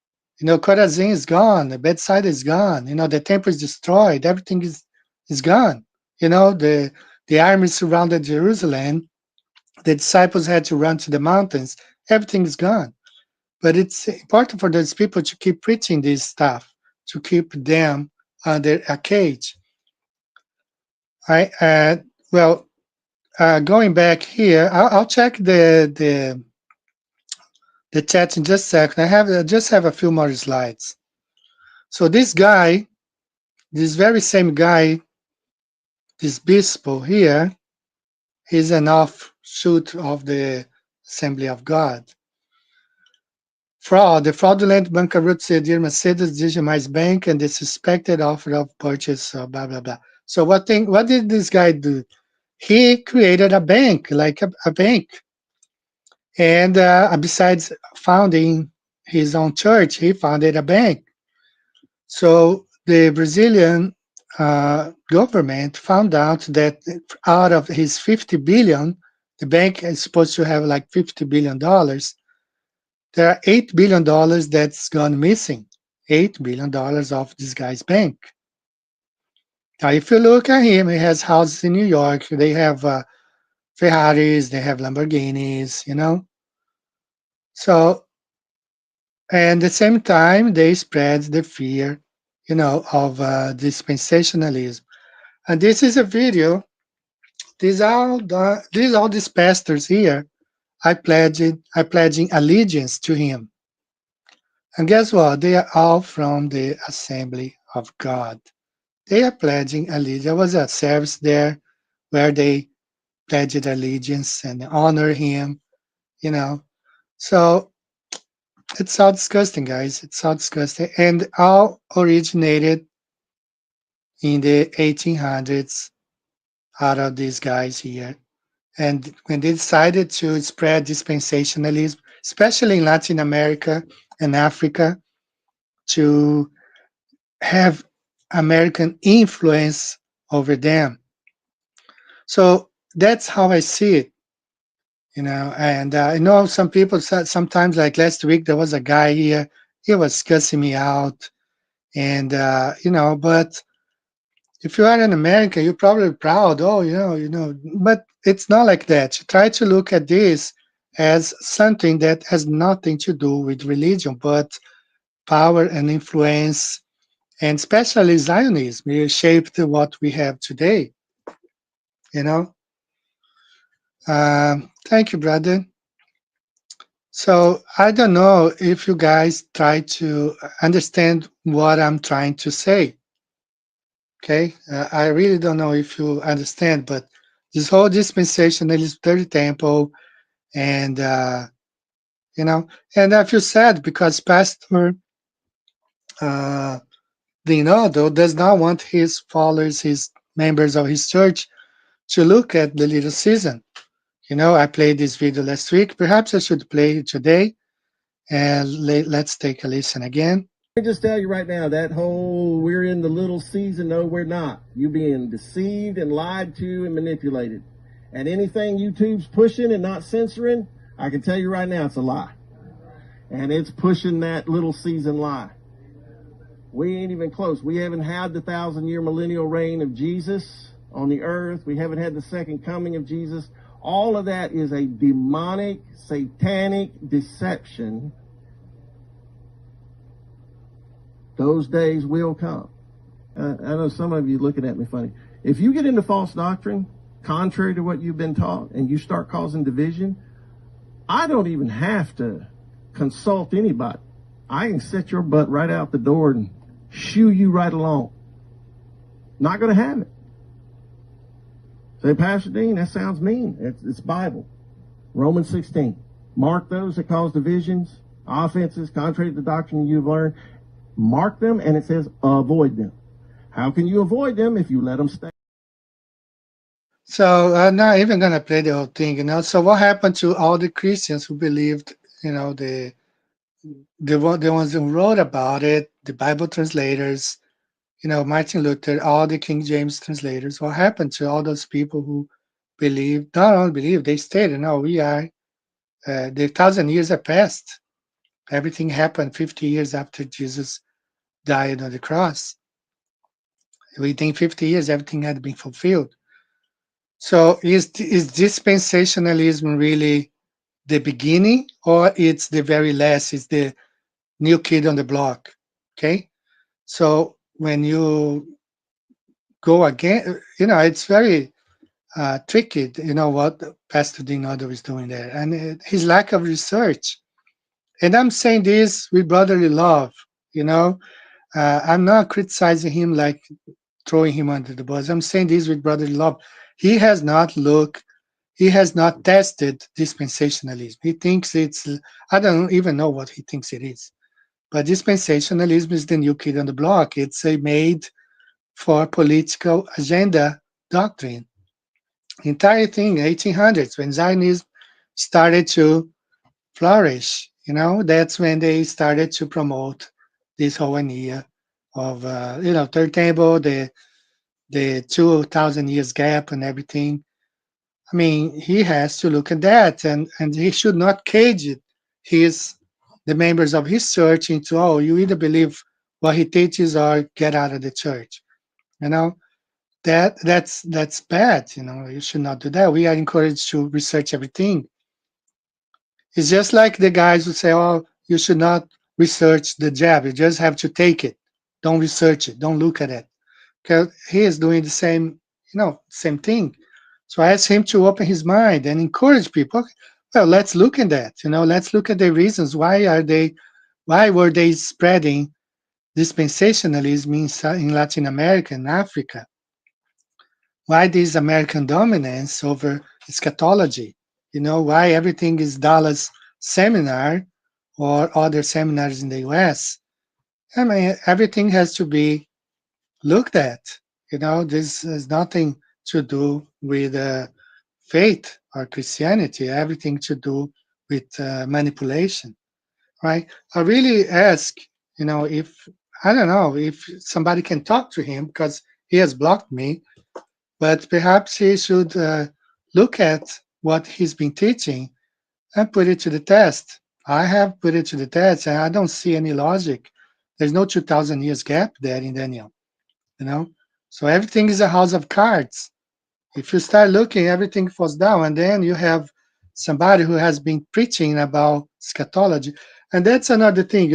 Chorazin is gone, the bedside is gone. The temple is destroyed. Everything is gone. The army surrounded Jerusalem. The disciples had to run to the mountains. Everything is gone. But it's important for those people to keep preaching this stuff, to keep them under a cage. I well, going back here, I'll check the chat in just a second. I just have a few more slides. So this guy, this very same guy, this bispo here, is an offshoot of the Assembly of God. Fraud. The fraudulent bankruptcy de Mercedes Digimais Bank and the suspected offer of purchase, blah, blah, blah. So what did this guy do? He created a bank, like a bank. And besides founding his own church, he founded a bank. So the Brazilian government found out that out of his 50 billion, the bank is supposed to have like $50 billion. There are $8 billion that's gone missing. $8 billion of this guy's bank. Now, if you look at him, he has houses in New York. They have Ferraris, they have Lamborghinis. So, and at the same time, they spread the fear, of dispensationalism. And this is a video. These all these pastors here. I pledging allegiance to him. And guess what? They are all from the Assembly of God. They are pledging allegiance. There was a service there where they pledged allegiance and honor him, you know. So it's all disgusting, guys. It's all disgusting. And all originated in the 1800s out of these guys here. And when they decided to spread dispensationalism, especially in Latin America and Africa, to have American influence over them. So that's how I see it. And I know some people said sometimes, like last week, there was a guy here, he was cussing me out. And, but if you are in America, you're probably proud. Oh, but it's not like that. You try to look at this as something that has nothing to do with religion, but power and influence, and especially Zionism. It shaped what we have today. You know. Thank you, brother. So I don't know if you guys try to understand what I'm trying to say. Okay, I really don't know if you understand, but this whole dispensationalism, third temple, and and I feel sad because Pastor uh, Dinaldo does not want his followers, his members of his church, to look at the little season. I played this video last week. Perhaps I should play it today. And let's take a listen again. Let me just tell you right now, that whole we're in the little season, no, we're not. You're being deceived and lied to and manipulated. And anything YouTube's pushing and not censoring, I can tell you right now, it's a lie. And it's pushing that little season lie. We ain't even close. We haven't had the 1,000-year millennial reign of Jesus on the earth. We haven't had the second coming of Jesus. All of that is a demonic, satanic deception. Those days will come. I know some of you looking at me funny. If you get into false doctrine, contrary to what you've been taught, and you start causing division, I don't even have to consult anybody. I can set your butt right out the door and shoo you right along. Not going to have it. Say, Pastor Dean, that sounds mean. It's Bible. Romans 16. Mark those that cause divisions, offenses, contrary to the doctrine you've learned. Mark them, and it says avoid them. How can you avoid them if you let them stay? So I'm not even going to play the whole thing. So what happened to all the Christians who believed, the ones who wrote about it, the Bible translators, Martin Luther, all the King James translators? What happened to all those people who believed, not only believed, they stated, no, we are, the 1,000 years have passed. Everything happened 50 years after Jesus died on the cross. Within 50 years, everything had been fulfilled. So is dispensationalism really the beginning, or it's the very last? It's the new kid on the block? Okay. So when you go again, it's very tricky. You know what Pastor Dinado is doing there, and his lack of research. And I'm saying this with brotherly love. You know, I'm not criticizing him like throwing him under the bus. I'm saying this with brotherly love. He has not looked. He has not tested dispensationalism. He thinks it's. I don't even know what he thinks it is. But dispensationalism is the new kid on the block. It's a made for political agenda doctrine. Entire thing, 1800s, when Zionism started to flourish, that's when they started to promote this whole idea of, third table, the 2,000 years gap and everything. I mean, he has to look at that, and he should not cage it, his the members of his church into, oh, you either believe what he teaches or get out of the church. You know, that's bad. You should not do that. We are encouraged to research everything. It's just like the guys who say, oh, you should not research the jab. You just have to take it. Don't research it. Don't look at it. Because he is doing the same thing. So I asked him to open his mind and encourage people. Well, let's look at that. Let's look at the reasons. Why were they spreading dispensationalism in Latin America and Africa? Why this American dominance over eschatology? Why everything is Dallas seminar or other seminars in the US? I mean, everything has to be looked at. This has nothing to do with faith or Christianity, everything to do with manipulation, right? I really ask, if, I don't know, if somebody can talk to him because he has blocked me, but perhaps he should look at what he's been teaching and put it to the test. I have put it to the test, and I don't see any logic. There's no 2,000 years gap there in Daniel, you know. So everything is a house of cards. If you start looking, everything falls down, and then you have somebody who has been preaching about eschatology, and that's another thing,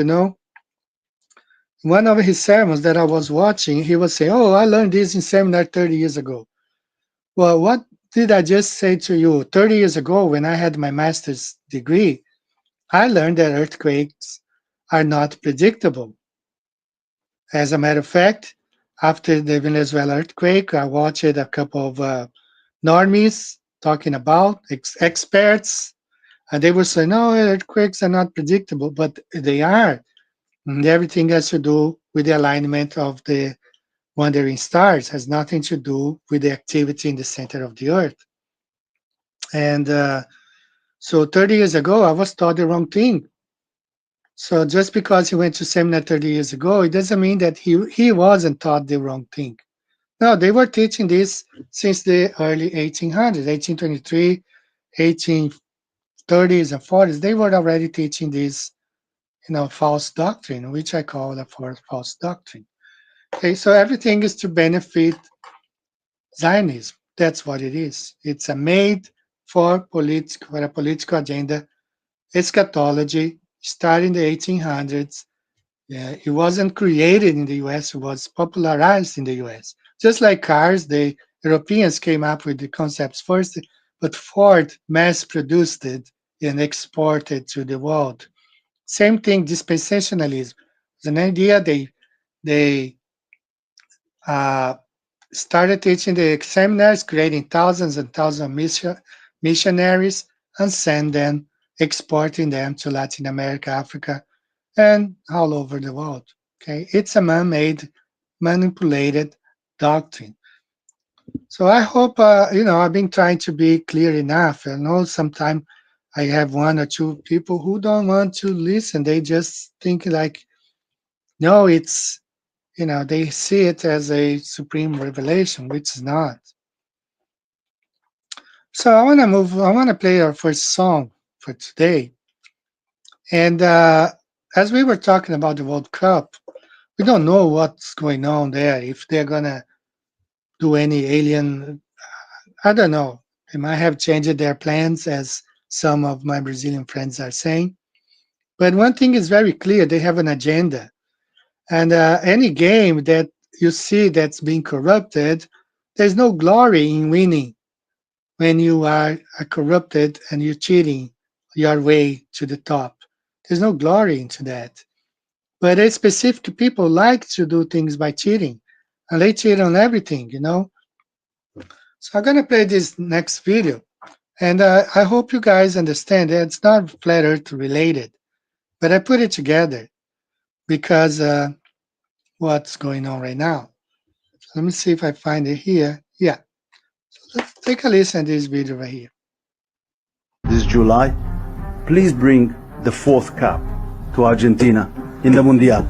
One of his sermons that I was watching, he was saying, "Oh, I learned this in seminar 30 years ago." Well, what did I just say to you? 30 years ago, when I had my master's degree, I learned that earthquakes are not predictable. As a matter of fact, after the Venezuela earthquake, I watched a couple of normies talking about experts, and they were saying, no, earthquakes are not predictable, but they are. And everything has to do with the alignment of the wandering stars, has nothing to do with the activity in the center of the earth. And so 30 years ago, I was taught the wrong thing. So just because he went to seminar 30 years ago, it doesn't mean that he wasn't taught the wrong thing. No, they were teaching this since the early 1800s, 1823, 1830s and 40s. They were already teaching this, false doctrine, which I call a false doctrine. Okay, so everything is to benefit Zionism. That's what it is. It's a made for a political agenda. Eschatology started in the 1800s. Yeah, it wasn't created in the US, it was popularized in the US. Just like cars, the Europeans came up with the concepts first, but Ford mass produced it and exported to the world. Same thing, dispensationalism. It's an idea they uh, started teaching the seminars, creating thousands and thousands of missionaries, and send them, exporting them to Latin America, Africa, and all over the world. Okay, it's a man-made, manipulated doctrine. So I hope I've been trying to be clear enough. I know sometimes I have one or two people who don't want to listen. They just think like, no, it's they see it as a supreme revelation, which is not. So I want to move. I want to play our first song for today. And as we were talking about the World Cup, We don't know what's going on there. If they're gonna do any alien, I don't know. They might have changed their plans, as some of my Brazilian friends are saying. But one thing is very clear: they have an agenda. And any game that you see that's being corrupted, there's no glory in winning when you are corrupted and you're cheating your way to the top. There's no glory into that. But a specific people like to do things by cheating, and they cheat on everything, you know. So I'm gonna play this next video, and I hope you guys understand that it's not flat Earth related, but I put it together because what's going on right now. Let me see if I find it here. Yeah. So let's take a listen to this video right here. This July, please bring the fourth cup to Argentina in the Mundial.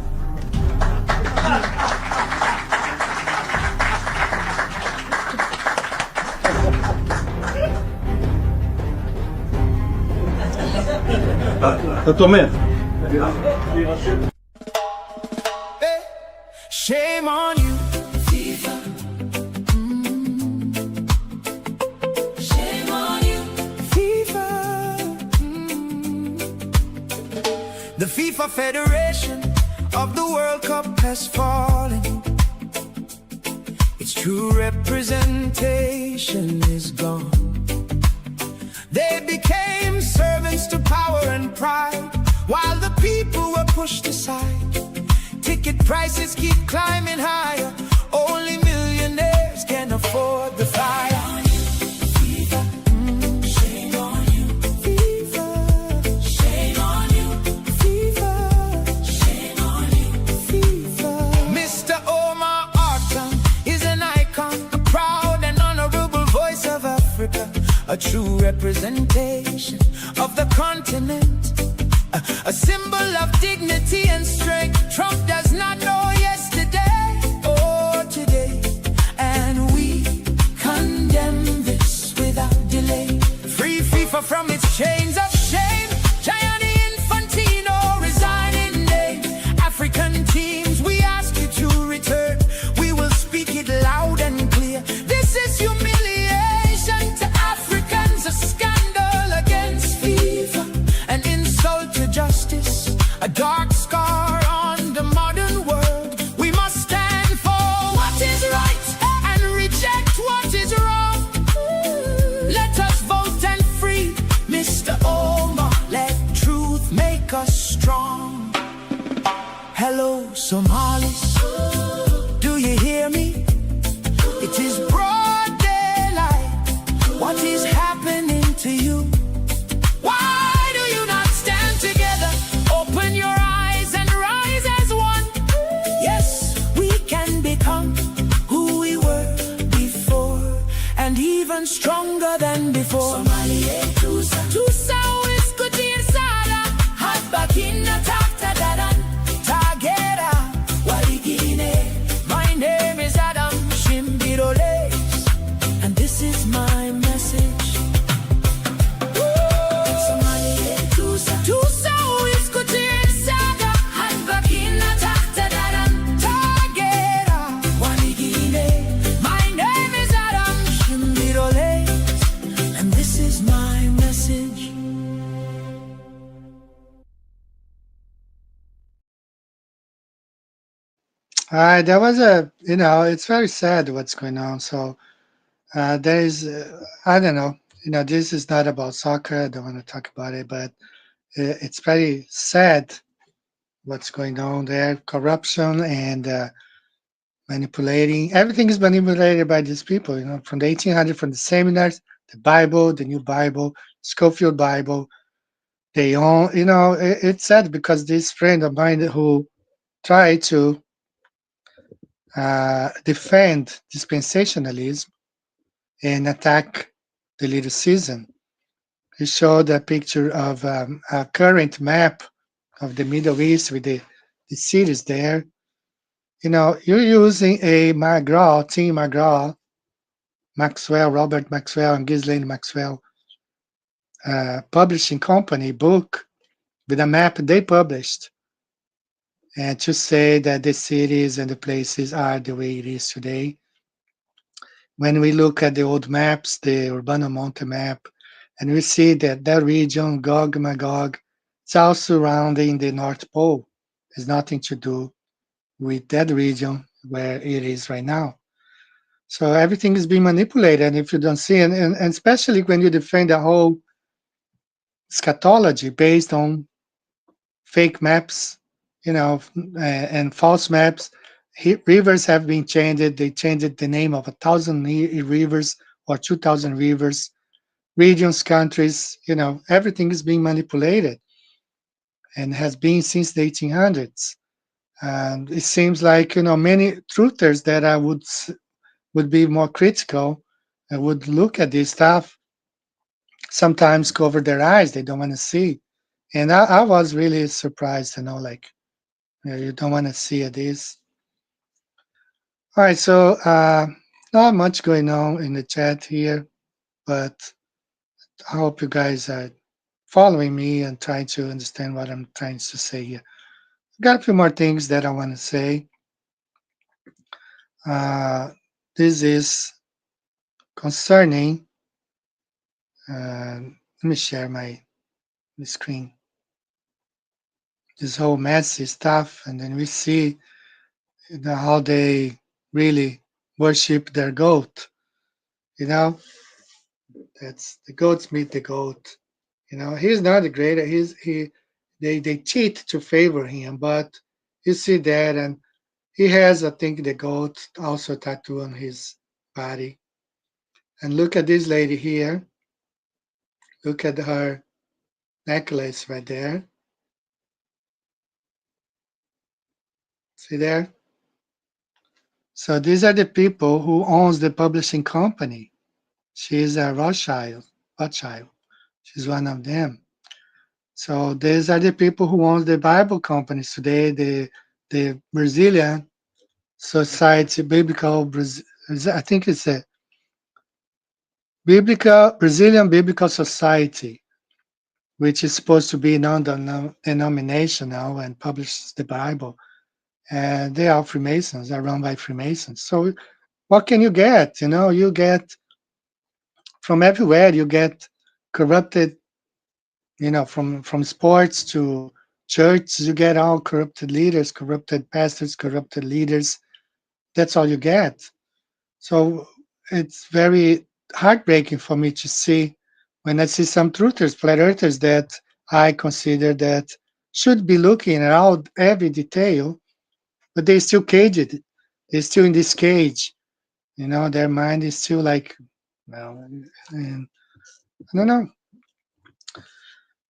Shame on you. Shame on you. FIFA. The FIFA Federation of the World Cup has fallen. Its true representation is gone. They became servants to power and pride, while the people were pushed aside. Ticket prices keep climbing higher. Only millionaires can afford the fire. Shame on you. FIFA. Shame on you. FIFA. Shame on you. FIFA. Mr. Omar Artan is an icon, a proud and honorable voice of Africa, a true representation of the continent. A symbol of dignity and strength. Trump does not know yesterday or today, and we condemn this without delay. Free FIFA from its chains of shame. Gianni Infantino resigning name. African teams, we ask you to return. We will speak it loud and clear. This is humiliation to Africans, a scandal against FIFA, an insult to justice, a dark scar on the modern world. We must stand for what is right and reject what is wrong. Let us vote and free Mr. Omar. Let truth make us strong. Hello, Somalis, do you hear me? It is broad daylight. What is happening to you? Why do you not stand together? Open your eyes and rise as one. Yes, we can become who we were before, and even stronger than before. Tusa iskutir sada, habakina takta dadan, tagera waligine. My name is Adam Shimbiroles, and this is my message. All right, that was it's very sad what's going on. So there is, I don't know, this is not about soccer. I don't want to talk about it, but it's very sad what's going on there. Corruption and manipulating. Everything is manipulated by these people, from the 1800s, from the seminars, the Bible, the New Bible, Scofield Bible. They own, it's sad because this friend of mine who tried to defend dispensationalism and attack the little season. He showed a picture of a current map of the Middle East with the cities there. You're using a McGraw, Tim McGraw, Maxwell, Robert Maxwell, and Ghislaine Maxwell publishing company book with a map they published. and to say that the cities and the places are the way it is today. When we look at the old maps, the Urbano Monte map, and we see that that region, Gog Magog, it's all surrounding the North Pole. Has nothing to do with that region where it is right now. So everything is being manipulated. And if you don't see, and especially when you defend the whole scatology based on fake maps, and false maps. Rivers have been changed. They changed the name of 1,000 rivers or 2,000 rivers, regions, countries. Everything is being manipulated and has been since the 1800s. And it seems like many truthers that I would be more critical and would look at this stuff sometimes cover their eyes. They don't want to see. And I was really surprised to know, like, you don't want to see this. All right, so not much going on in the chat here, but I hope you guys are following me and trying to understand what I'm trying to say here. I've got a few more things that I want to say. Uh, this is concerning. Let me share my screen. This whole messy stuff, and then we see how they really worship their goat. You know, that's the goats meet the goat. He's not the greater. They cheat to favor him, but you see that, and he has, I think, the goat also tattoo on his body. And look at this lady here. Look at her necklace right there. See there? So these are the people who owns the publishing company. She's a Rothschild. She's one of them. So these are the people who owns the Bible companies today. The Brazilian Society, I think it's a Brazilian Biblical Society, which is supposed to be non-denominational and publishes the Bible. And they are Freemasons, are run by Freemasons. So what can you get? You get from everywhere. You get corrupted, from sports to church. You get all corrupted leaders, corrupted pastors, corrupted leaders. That's all you get. So it's very heartbreaking for me to see when I see some truthers, flat earthers that I consider that should be looking at all every detail, but they're still caged. They're still in this cage. Their mind is still like, well, and I don't know.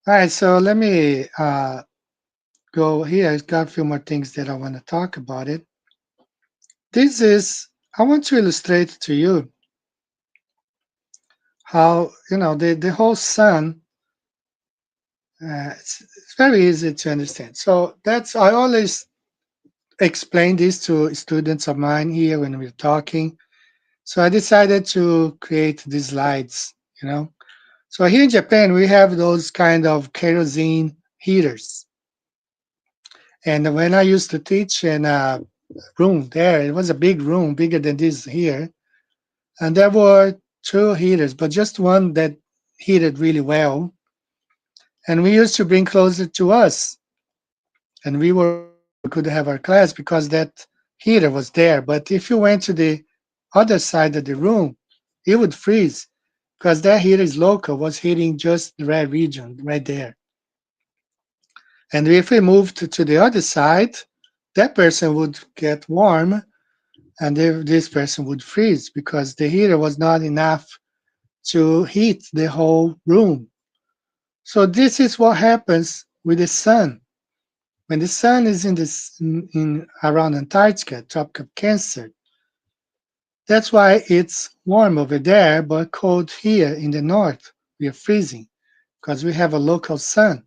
All right, so let me go here. I've got a few more things that I want to talk about it. I want to illustrate to you how the whole sun. It's very easy to understand. So I always explain this to students of mine here when we're talking. So I decided to create these slides. So here in Japan, we have those kind of kerosene heaters. And when I used to teach in a room there, it was a big room, bigger than this here. And there were two heaters, but just one that heated really well. And we used to bring closer to us. And we were warm. We could have our class because that heater was there. But if you went to the other side of the room, it would freeze because that heater is local, was heating just the red region right there. And if we moved to the other side, that person would get warm and this person would freeze because the heater was not enough to heat the whole room. So this is what happens with the sun. When the sun is in around Antarctica, Tropic of Cancer, that's why it's warm over there, but cold here in the north. We are freezing because we have a local sun.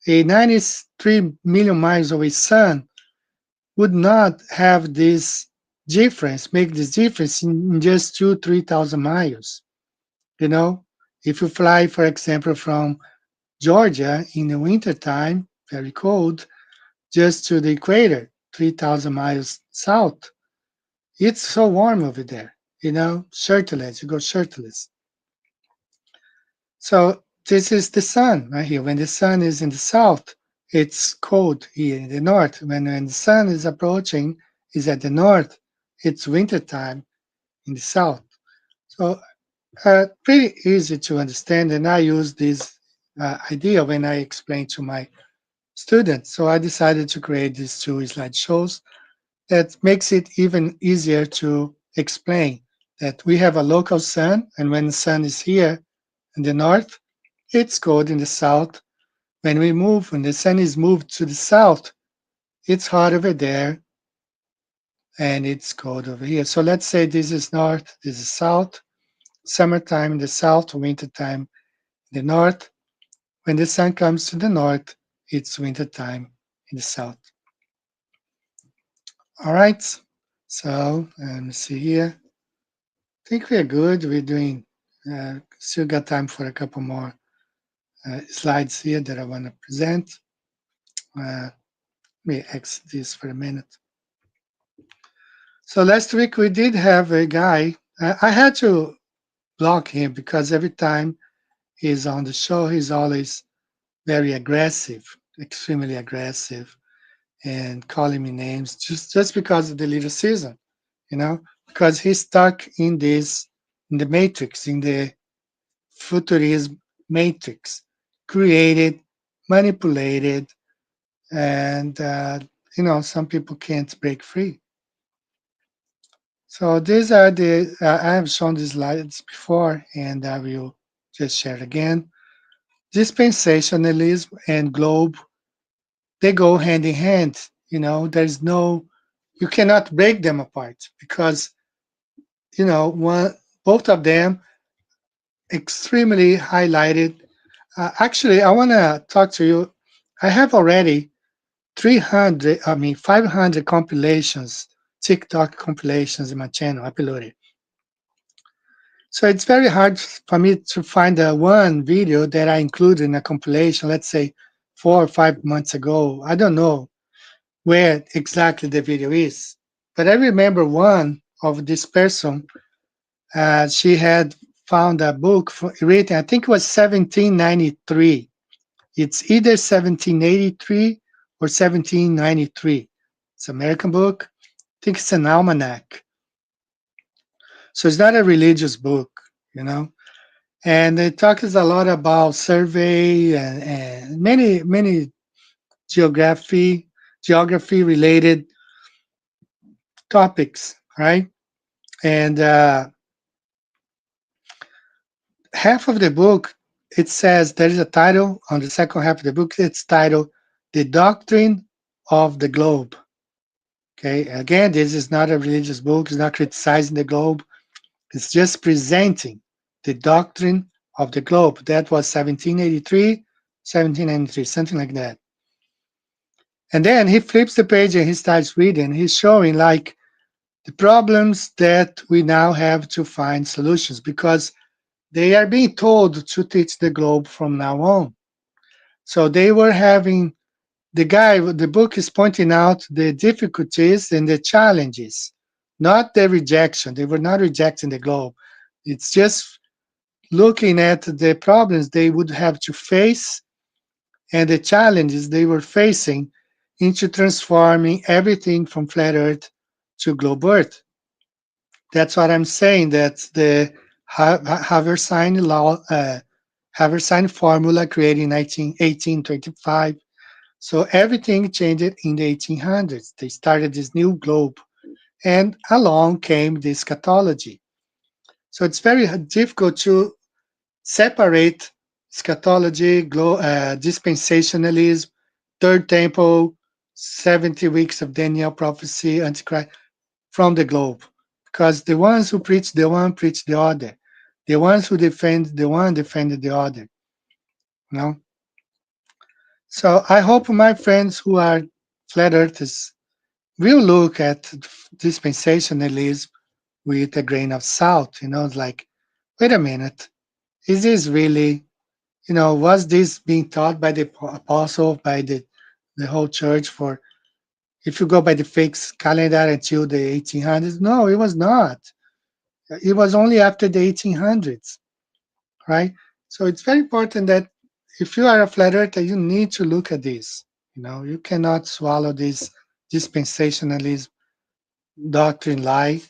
A 93 million miles away sun would not have make this difference in just 3,000 miles. If you fly, for example, from Georgia in the winter time, very cold, just to the equator, 3,000 miles south. It's so warm over there, shirtless. You go shirtless. So this is the sun right here. When the sun is in the south, it's cold here in the north. When the sun is approaching, is at the north, it's winter time in the south. So pretty easy to understand, and I use this idea when I explain to my students. So I decided to create these two slideshows that makes it even easier to explain that we have a local sun, and when the sun is here in the north, it's cold in the south. When the sun is moved to the south, it's hot over there and it's cold over here. So let's say this is north, this is south, summertime in the south, wintertime in the north. When the sun comes to the north, it's wintertime in the south. All right. So let me see here. I think we're good. We're doing, still got time for a couple more slides here that I want to present. Let me exit this for a minute. So last week we did have a guy. I had to block him because every time he's on the show, he's always very aggressive, extremely aggressive, and calling me names just because of the little season, because he's stuck in the matrix, in the futurism matrix, created, manipulated, and some people can't break free. So these are I have shown these slides before, and I will just share again. Dispensationalism and globe, they go hand in hand. You cannot break them apart because, both of them extremely highlighted. Actually, I want to talk to you. I have already 500 compilations, TikTok compilations in my channel uploaded. So it's very hard for me to find one video that I included in a compilation, let's say 4 or 5 months ago. I don't know where exactly the video is, but I remember one of this person. She had found a book written, I think it was 1793. It's either 1783 or 1793. It's an American book. I think it's an almanac. So it's not a religious book, you know. And it talks a lot about survey and many geography related topics, right? And half of the book, it says there is a title on the second half of the book. It's titled "The Doctrine of the Globe." Okay, again, this is not a religious book. It's not criticizing the globe. It's just presenting the doctrine of the globe. That was 1783, 1793, something like that. And then he flips the page and he starts reading. He's showing like the problems that we now have to find solutions because they are being told to teach the globe from now on. So they were having the book is pointing out the difficulties and the challenges, not the rejection. They were not rejecting the globe. It's just looking at the problems they would have to face and the challenges they were facing into transforming everything from flat Earth to globe Earth. That's what I'm saying. That's the Haversine law, Haversine formula created in 1825. So everything changed in the 1800s. They started this new globe, and along came this eschatology. So it's very difficult to separate eschatology, dispensationalism, third temple, 70 weeks of Daniel prophecy, Antichrist, from the globe. Because the ones who preach the one preach the other. The ones who defend the one defended the other. You know? So I hope my friends who are flat earthers will look at dispensationalism with a grain of salt. It's like, wait a minute, is this really, was this being taught by the apostle, by the whole church for If you go by the fake calendar until the 1800s, no, it was not. It was only after the 1800s, right? So it's very important that if you are a flat earther, you need to look at this. You cannot swallow this dispensationalism doctrine lie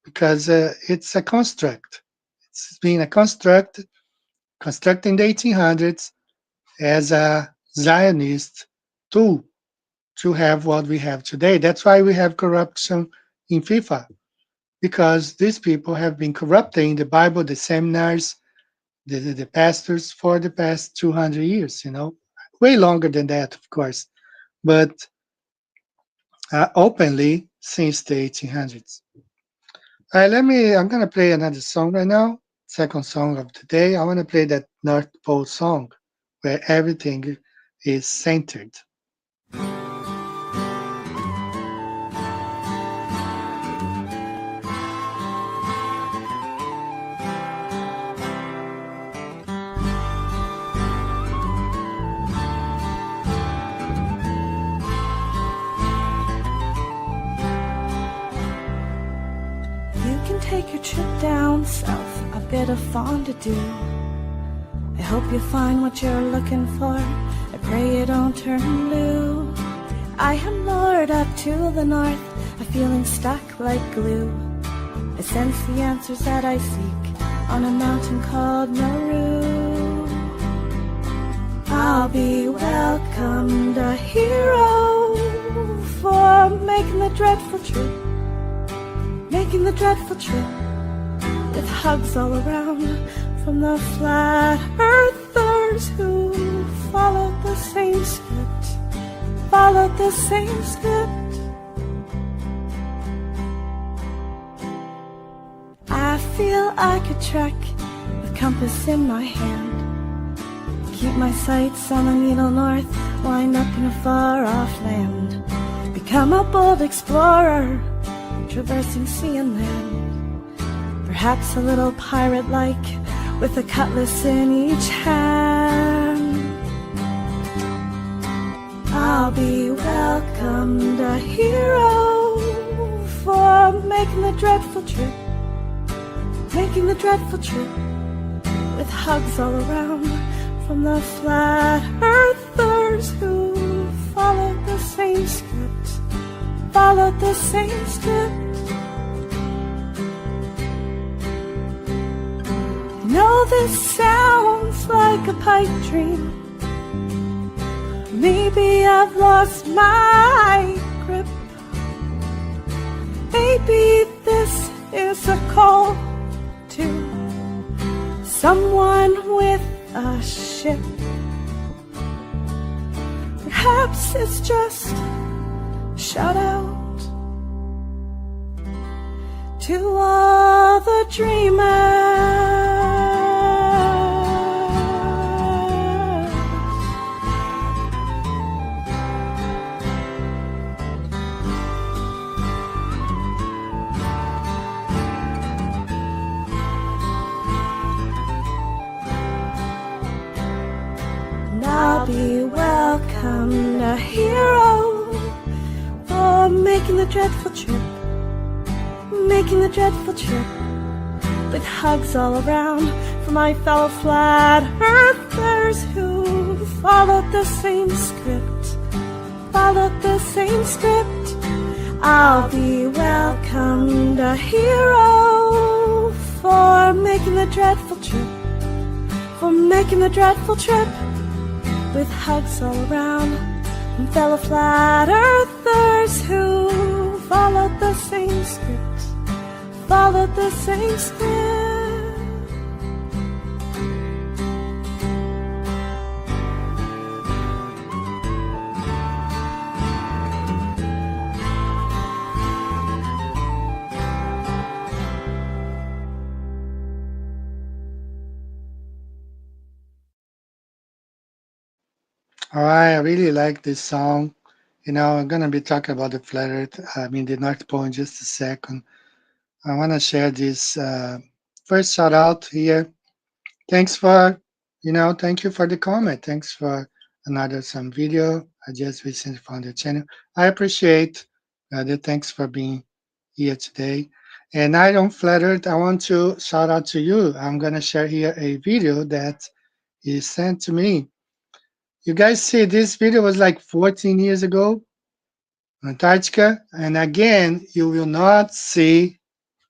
because it's a construct. It's been a construct in the 1800s as a Zionist tool to have what we have today. That's why we have corruption in FIFA, because these people have been corrupting the Bible, the seminars, the pastors for the past 200 years, way longer than that, of course, but openly since the 1800s. I'm going to play another song right now, second song of the day. I want to play that North Pole song where everything is centered. You can take your trip down south, a bit of fun to do. I hope you find what you're looking for. I pray you don't turn blue. I am lured up to the north, a feeling stuck like glue. I sense the answers that I seek on a mountain called Nauru. I'll be welcomed a hero for making the dreadful trip. Making the dreadful trip with hugs all around from the flat earthers who followed the same script, followed the same script. I feel I could trek with compass in my hand, keep my sights on the needle north, wind up in a far-off land, become a bold explorer, traversing sea and land, perhaps a little pirate-like, with a cutlass in each hand. I'll be welcomed a hero for making the dreadful trip, making the dreadful trip, with hugs all around from the flat earthers who followed the same script, followed the same script. I know this sounds like a pipe dream. Maybe I've lost my grip. Maybe this is a call to someone with a ship. Perhaps it's just a shout out to all the dreamers. I'll be welcomed a hero for making the dreadful trip, making the dreadful trip, with hugs all around for my fellow flat earthers who followed the same script, followed the same script. I'll be welcomed a hero for making the dreadful trip, for making the dreadful trip, with hugs all around from fellow flat earthers who followed the same script, followed the same script. All right, I really like this song. I'm going to be talking about the flat earth, the North Pole in just a second. I want to share this first shout out here. Thanks for, thank you for the comment. Thanks for another some video. I just recently found your channel. I appreciate, brother. Thanks for being here today. And I don't flattered. I want to shout out to you. I'm gonna share here a video that is sent to me. You guys see this video was like 14 years ago, Antarctica, and again you will not see.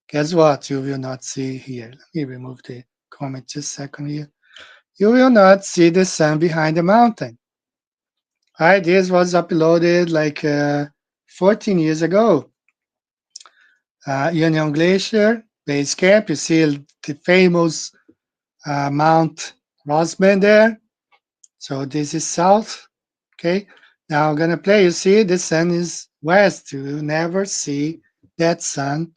Guess what? You will not see here. Let me remove the comment just a second here. You will not see the sun behind the mountain. Right, this was uploaded like 14 years ago. Union Glacier base camp. You see the famous Mount Rosman there. So this is south. Okay. Now I'm gonna play. You see, the sun is west. You will never see that sun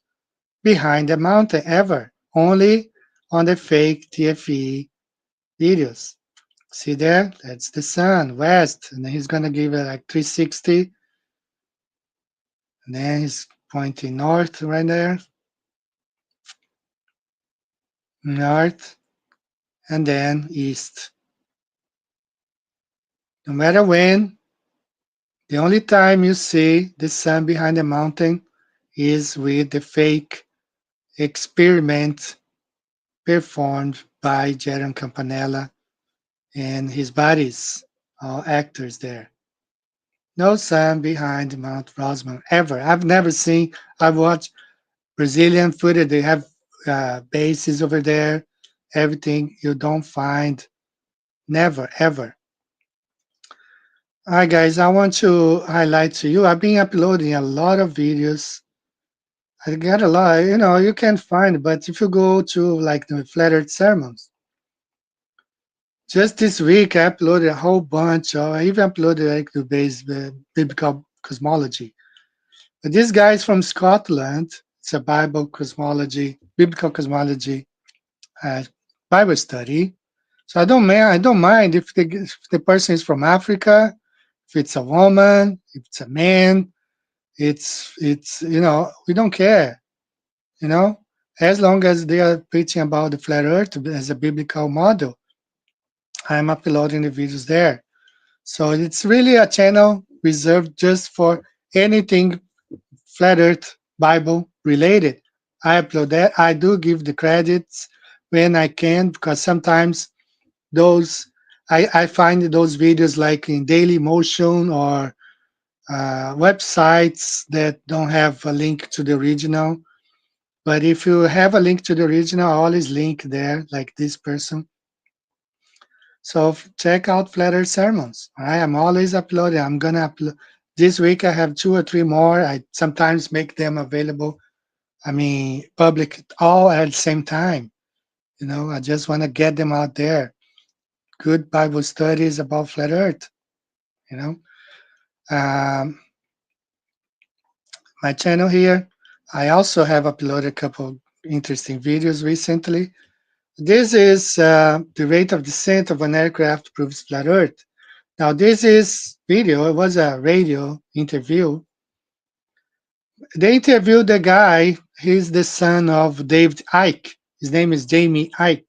behind the mountain ever. Only on the fake TFE videos. See there? That's the sun west, and then he's gonna give it like 360, and then he's pointing north right there, north, and then east. No matter when, the only time you see the sun behind the mountain is with the fake experiment performed by Jaron Campanella and his buddies, all actors there. No sun behind Mount Rosman ever. I've never seen. I've watched Brazilian footage. They have bases over there. Everything you don't find. Never ever. All right, guys. I want to highlight to you. I've been uploading a lot of videos. I got a lot. You know, you can find. But if you go to like the Flat Earth sermons, just this week I uploaded a whole bunch. I even uploaded like the base biblical cosmology. But this guy is from Scotland. It's a Bible cosmology, biblical cosmology uh, Bible study. So I don't mind if the person is from Africa, if it's a woman, if it's a man. It's we don't care. You know, as long as they are preaching about the flat Earth as a biblical model, I'm uploading the videos there. So it's really a channel reserved just for anything flat earth Bible related. I upload that. I do give the credits when I can because sometimes those I find those videos like in Daily Motion or websites that don't have a link to the original. But if you have a link to the original, I always link there, like this person. So check out Flat Earth Sermons. All right, I'm always uploading. I'm gonna upload this week. I have 2 or 3 more. I sometimes make them available. I mean, public all at the same time. You know, I just want to get them out there. Good Bible studies about flat Earth. You know, um, my channel here. I also have uploaded a couple interesting videos recently. This is the rate of descent of an aircraft proves flat Earth. Now, this is video. It was a radio interview. They interviewed the guy. He's the son of David Icke. His name is Jamie Icke.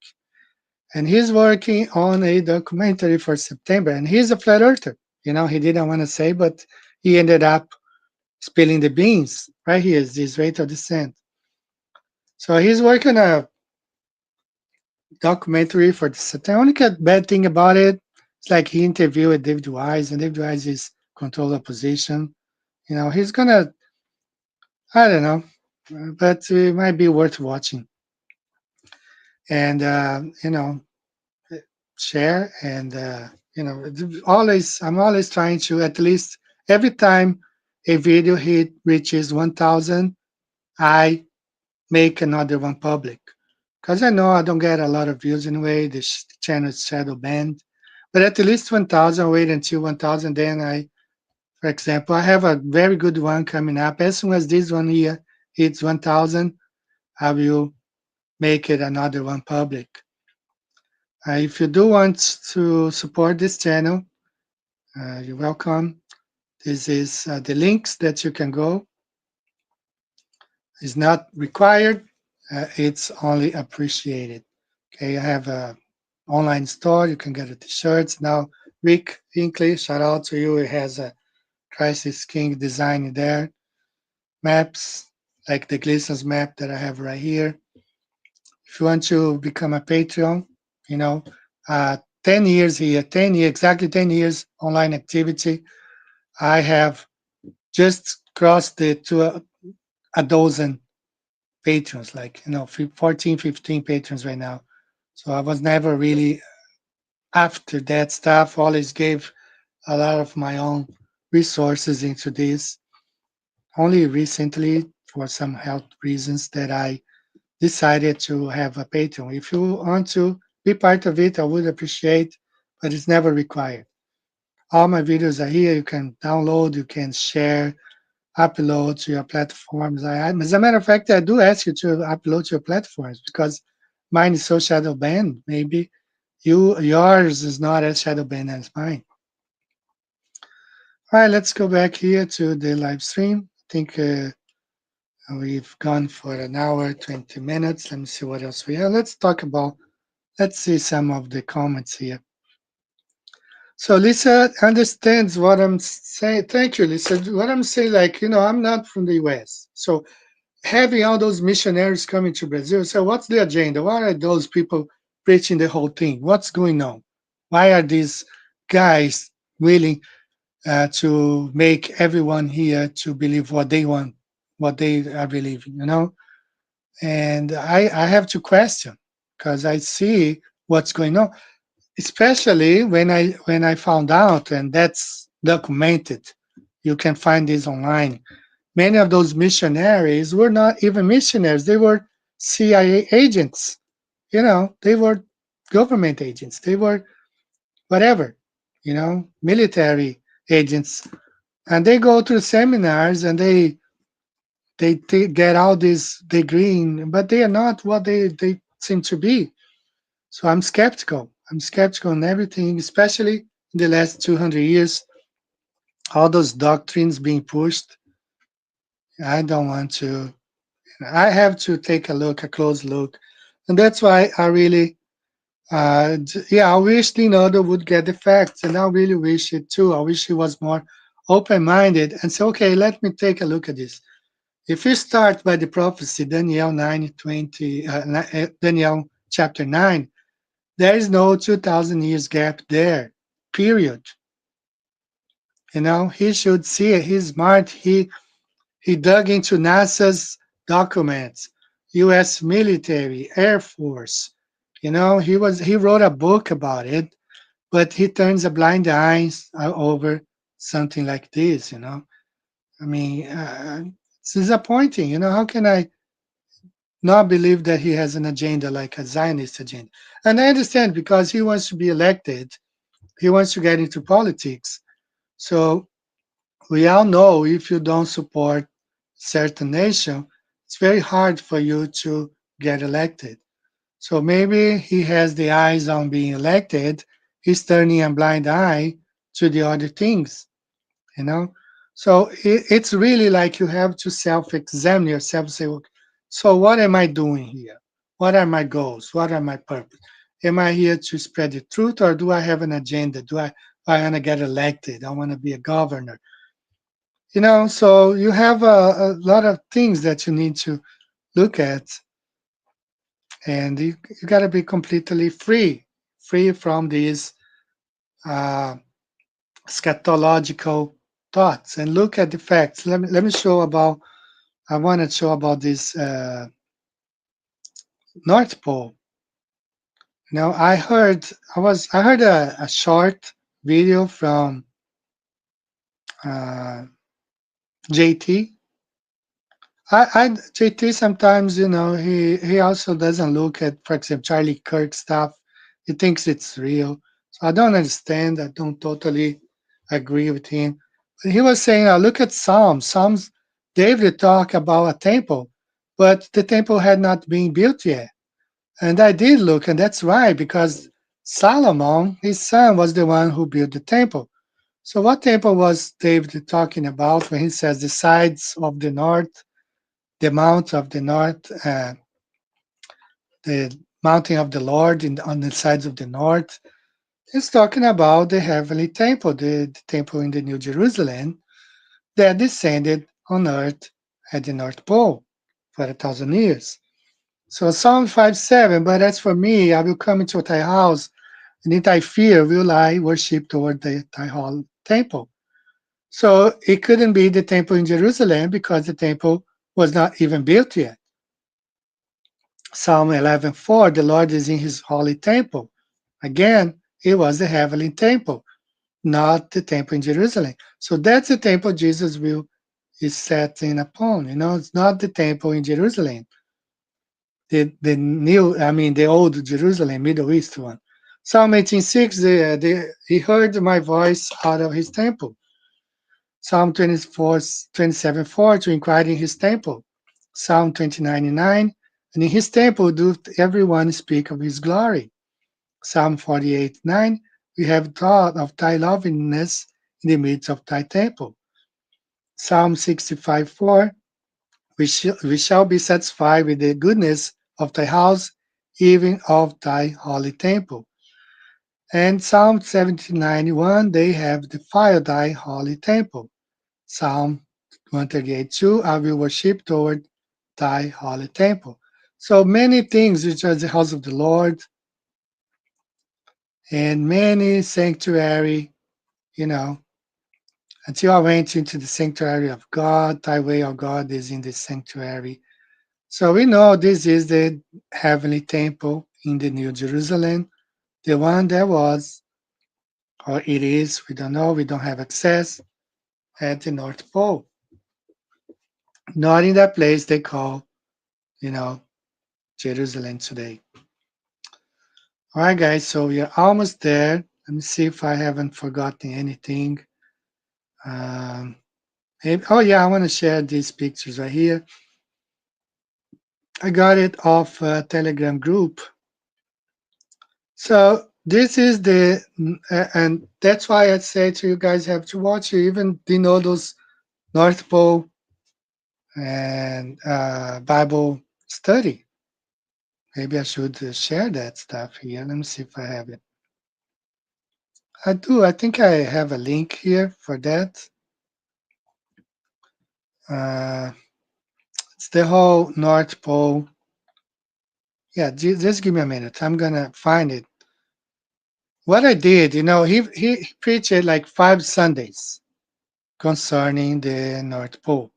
And he's working on a documentary for September. And he's a flat earther. You know, he didn't want to say, but he ended up spilling the beans. Right here is this rate of descent. So he's working a documentary for the September. Only bad thing about it, it's like he interviewed David Wise, and David Wise is control opposition. You know, he's gonna, I don't know, but it might be worth watching. And, share and, I'm always trying to at least every time a video hit reaches 1,000, I make another one public. Because I know I don't get a lot of views anyway. The channel is shadow banned. But at least 1,000, wait until 1,000, then for example, I have a very good one coming up. As soon as this one here hits 1,000, I will make it another one public. If you do want to support this channel, you're welcome. This is the links that you can go. It's not required. It's only appreciated. Okay, I have a online store. You can get the t-shirts now. Rick Hinkley, shout out to you. It has a Crisis King design there. Maps, like the Gleason's map that I have right here. If you want to become a Patreon, you know, 10 years here, 10 years, exactly 10 years online activity. I have just crossed the to a dozen patrons, like, 14, 15 patrons right now. So I was never really after that stuff, always gave a lot of my own resources into this. Only recently, for some health reasons, that I decided to have a Patreon. If you want to be part of it, I would appreciate, but it's never required. All my videos are here. You can download, you can share, upload to your platforms. As a matter of fact, I do ask you to upload to your platforms because mine is so shadow banned. Maybe yours is not as shadow banned as mine. All right, let's go back here to the live stream. I think we've gone for an hour, 20 minutes. Let me see what else we have. Let's see some of the comments here. So Lisa understands what I'm saying. Thank you, Lisa. What I'm saying, like, I'm not from the US. So having all those missionaries coming to Brazil, so what's the agenda? Why are those people preaching the whole thing? What's going on? Why are these guys willing to make everyone here to believe what they want, what they are believing? And I have to question because I see what's going on, especially when I found out, and that's documented. You can find this online. Many of those missionaries were not even missionaries; they were CIA agents. They were government agents. They were whatever, military agents, and they go to seminars and they get all this degree, but they are not what they seem to be. So I'm skeptical. I'm skeptical on everything, especially in the last 200 years, all those doctrines being pushed. I don't want to. I have to take a close look, and that's why I really, yeah, I wish Leonardo would get the facts, and I really wish it too. I wish he was more open-minded and say, okay, let me take a look at this. If you start by the prophecy, Daniel 9:20, Daniel chapter 9, there is no 2,000 years gap there, period. He should see it. He's smart. He dug into NASA's documents, U.S. military, Air Force. He wrote a book about it, but he turns a blind eye over something like this. I mean, it's disappointing. How can I not believe that he has an agenda like a Zionist agenda? And I understand because he wants to be elected, he wants to get into politics. So we all know if you don't support certain nation, it's very hard for you to get elected. So maybe he has the eyes on being elected. He's turning a blind eye to the other things, you know. So it's really like you have to self-examine yourself. Say, okay, so what am I doing here? What are my goals? What are my purpose? Am I here to spread the truth, or do I have an agenda? I want to get elected? I want to be a governor. So you have a lot of things that you need to look at, and you got to be completely free from these uh, scatological thoughts, and look at the facts. Let me show about. I want to show about this North Pole. I heard a short video from uh, JT. JT sometimes, he also doesn't look at, for example, Charlie Kirk stuff. He thinks it's real. So I don't understand. I don't totally agree with him. But he was saying, look at Psalms. Psalms, David talked about a temple, but the temple had not been built yet. And I did look, and that's right, because Solomon, his son, was the one who built the temple. So what temple was David talking about when he says the sides of the north, the mount of the north, the mountain of the Lord on the sides of the north? It's talking about the heavenly temple, the temple in the New Jerusalem that descended on earth at the North Pole for 1,000 years. So Psalm 5:7, but as for me, I will come into thy house, and in thy fear will I worship toward thy holy temple. So it couldn't be the temple in Jerusalem because the temple was not even built yet. Psalm 11:4, the Lord is in his holy temple. Again, it was the heavenly temple, not the temple in Jerusalem. So that's the temple Jesus will is setting upon. It's not the temple in Jerusalem, the old Jerusalem, Middle East one. Psalm 18:6, he heard my voice out of his temple. Psalm 27:4, to inquire in his temple. Psalm 29:9, and in his temple doth everyone speak of his glory. Psalm 48:9, we have thought of thy loveliness in the midst of thy temple. Psalm 65:4, we shall be satisfied with the goodness of thy house, even of thy holy temple. And Psalm 79:1, they have defiled thy holy temple. Psalm 138:2, I will worship toward thy holy temple. So many things which are the house of the Lord and many sanctuary, you know, until I went into the sanctuary of God, thy way of God is in the sanctuary. So we know this is the heavenly temple in the New Jerusalem, the one that was, or it is, we don't know, we don't have access, at the North Pole. Not in that place they call, you know, Jerusalem today. All right, guys, so we are almost there. Let me see if I haven't forgotten anything. Um, oh, yeah, I want to share these pictures right here. I got it off a Telegram group. So this is and that's why I say to you guys have to watch it, even those North Pole and Bible study. Maybe I should share that stuff here. Let me see if I have it. I do. I think I have a link here for that. Uh, it's the whole North Pole. Yeah, just give me a minute. I'm gonna find it. What I did, he preached it like 5 Sundays concerning the North Pole.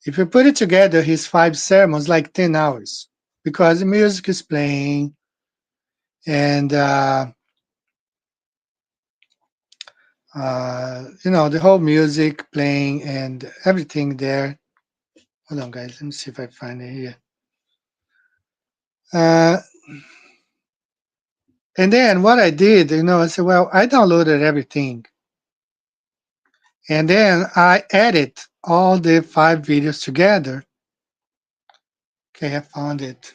If you put it together, his 5 sermons like 10 hours because the music is playing and the whole music playing and everything there. Hold on, guys. Let me see if I find it here. Uh, and then what I did, I said, well, I downloaded everything. And then I added all the 5 videos together. Okay, I found it.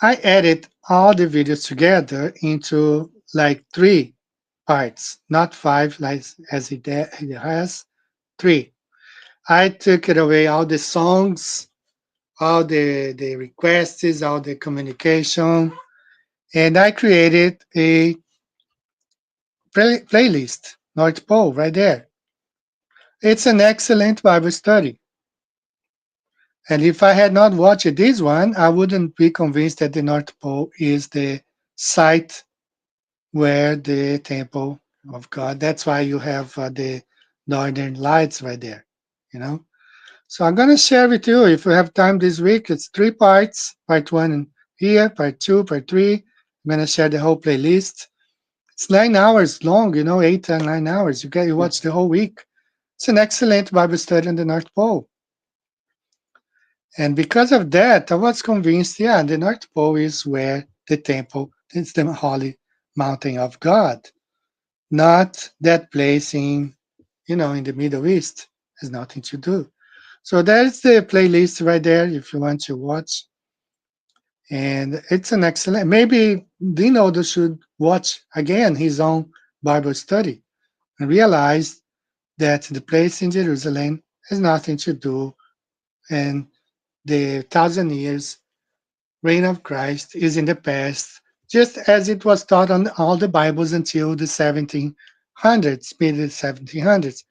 I added all the videos together into like 3 parts, not 5 like as it has, 3. I took it away, all the songs, all the requests, all the communication, and I created a playlist, North Pole, right there. It's an excellent Bible study. And if I had not watched this one, I wouldn't be convinced that the North Pole is the site where the temple of God. That's why you have the northern lights right there, you know. So I'm gonna share with you if you have time this week. It's 3 parts. Part 1 here, part 2, part 3. I'm gonna share the whole playlist. It's 9 hours long, 8 and 9 hours. You watch the whole week. It's an excellent Bible study on the North Pole. And because of that, I was convinced, yeah, the North Pole is where the temple, it's the holy mountain of God, not that place in the Middle East. Has nothing to do. So there's the playlist right there if you want to watch. And it's an excellent, maybe Dino should watch again his own Bible study and realize that the place in Jerusalem has nothing to do and the 1,000 years reign of Christ is in the past. just as it was taught on all the Bibles until the 1700s, mid 1700s.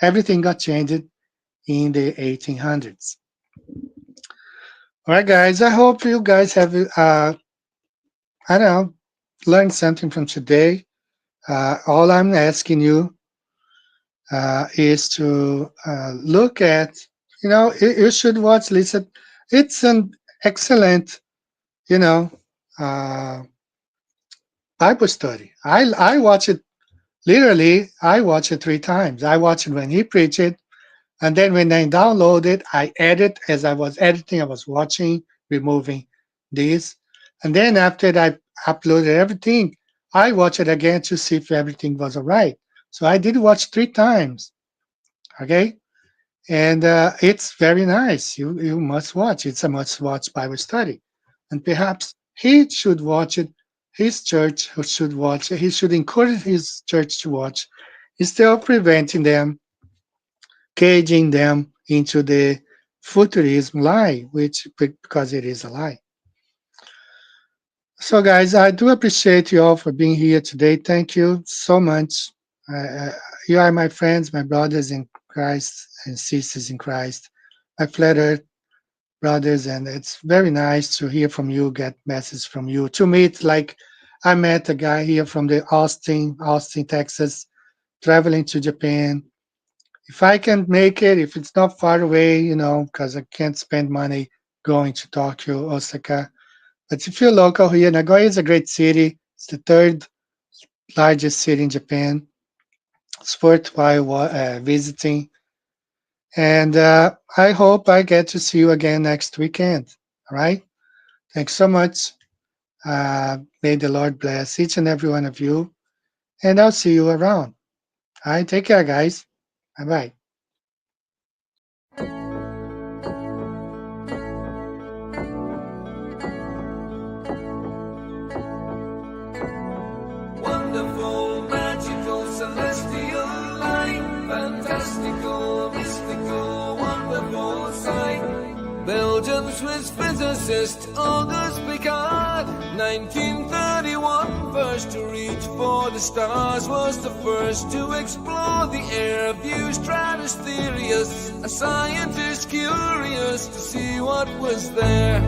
Everything got changed in the 1800s. All right, guys. I hope you guys have, I don't know, learned something from today. All I'm asking you is to look at, you should watch, listen. It's an excellent, you know, uh, Bible study. I watch it literally. I watch it 3 times. I watch it when he preached it, and then when I download it, I edit. As I was editing, I was watching, removing this, and then after I uploaded everything, I watch it again to see if everything was all right. So I did watch 3 times. Okay, and it's very nice. You must watch. It's a must-watch Bible study, and perhaps he should watch it. His church should watch it. He should encourage his church to watch, instead of preventing them, caging them into the futurism lie, which because it is a lie. So, guys, I do appreciate you all for being here today. Thank you so much. You are my friends, my brothers in Christ and sisters in Christ, my flattered brothers, and it's very nice to hear from you, get messages from you. To meet, like I met a guy here from the Austin, Texas, traveling to Japan. If I can make it, if it's not far away, because I can't spend money going to Tokyo, Osaka. But if you're local here, Nagoya is a great city. It's the 3rd largest city in Japan. It's worthwhile visiting. And I hope I get to see you again next weekend. All right? Thanks so much. May the Lord bless each and every one of you. And I'll see you around. All right? Take care, guys. Bye-bye. Wonderful, magical, celestial light, fantastical, mystical, wonderful sight. Belgian Swiss physicist Auguste Piccard, 1931, first to reach for the stars, was the first to explore the air view stratospherius, a scientist curious to see what was there.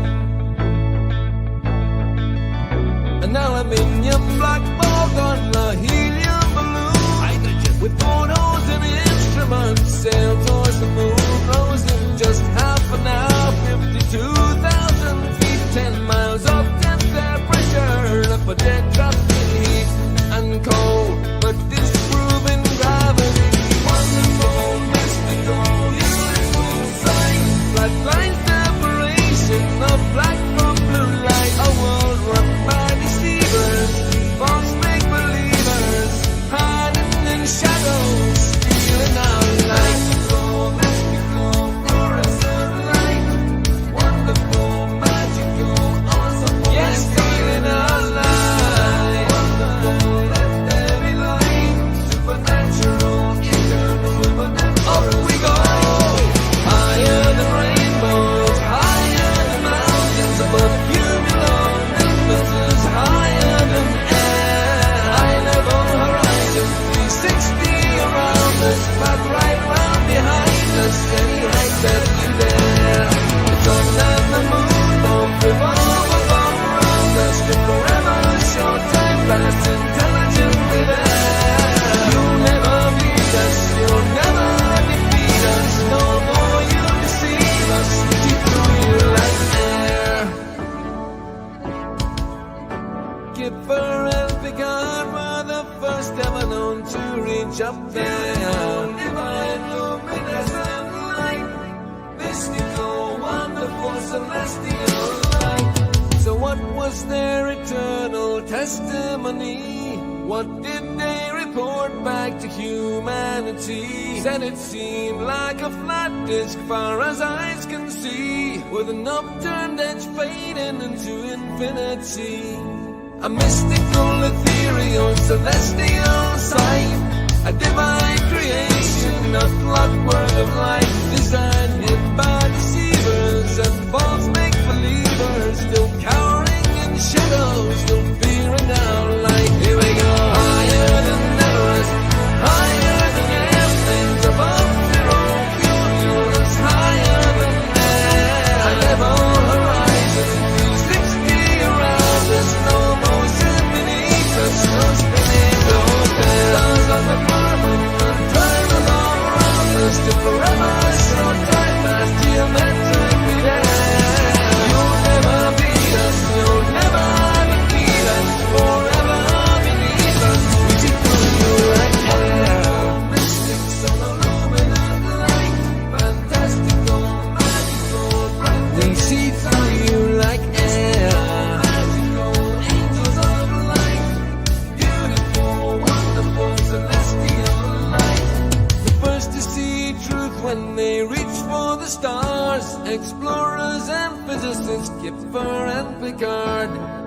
An aluminium black ball on a helium balloon, hydrogen, with photos and instruments, sailed towards the moon, rose in just half an hour, 52,000 feet, 10 miles of dense air pressure, up a dead drop in heat and cold, but disproving gravity. Wonderful, mystical, beautiful sight, flat line separation of black from blue light, a world run by deceivers, false make-believers, hiding in shadows, stealing our light. Mystical, fluorescent light, wonderful, magical, awesome, yes, stealing our light. Wonderful, let there be light, supernatural, eternal, supernatural. Up we go, higher than rainbows, higher than mountains, above cumulus, Olympus, higher than air, high level horizon, 360 around us, but right round behind us, any height that you dare. The sun and the moon both revolve above around us, to forever short time pass intelligently there. You'll never beat us, you'll never defeat us, no more you deceive us, keep the wheel like air. Kipper and Picard were the first ever known to reach up there. Divine luminescent light, mystical, wonderful, celestial light. So what was their eternal testimony? What did they report back to humanity? Said it seemed like a flat disk far as eyes can see, with an upturned edge fading into infinity. A mystical, ethereal, celestial sight, a divine creation, a clockwork of light, designed hid by deceivers and false make-believers, still cowering in shadows, still fearing when they reach for the stars. Explorers and physicists, Kipper and Picard.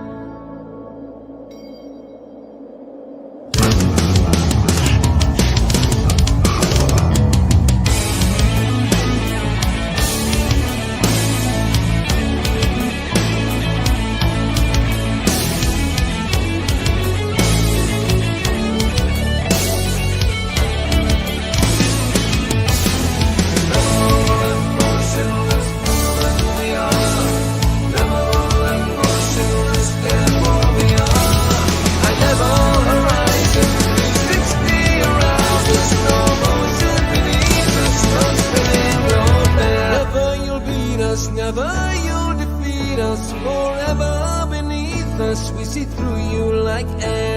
Never you'll defeat us, forever beneath us. We see through you like air.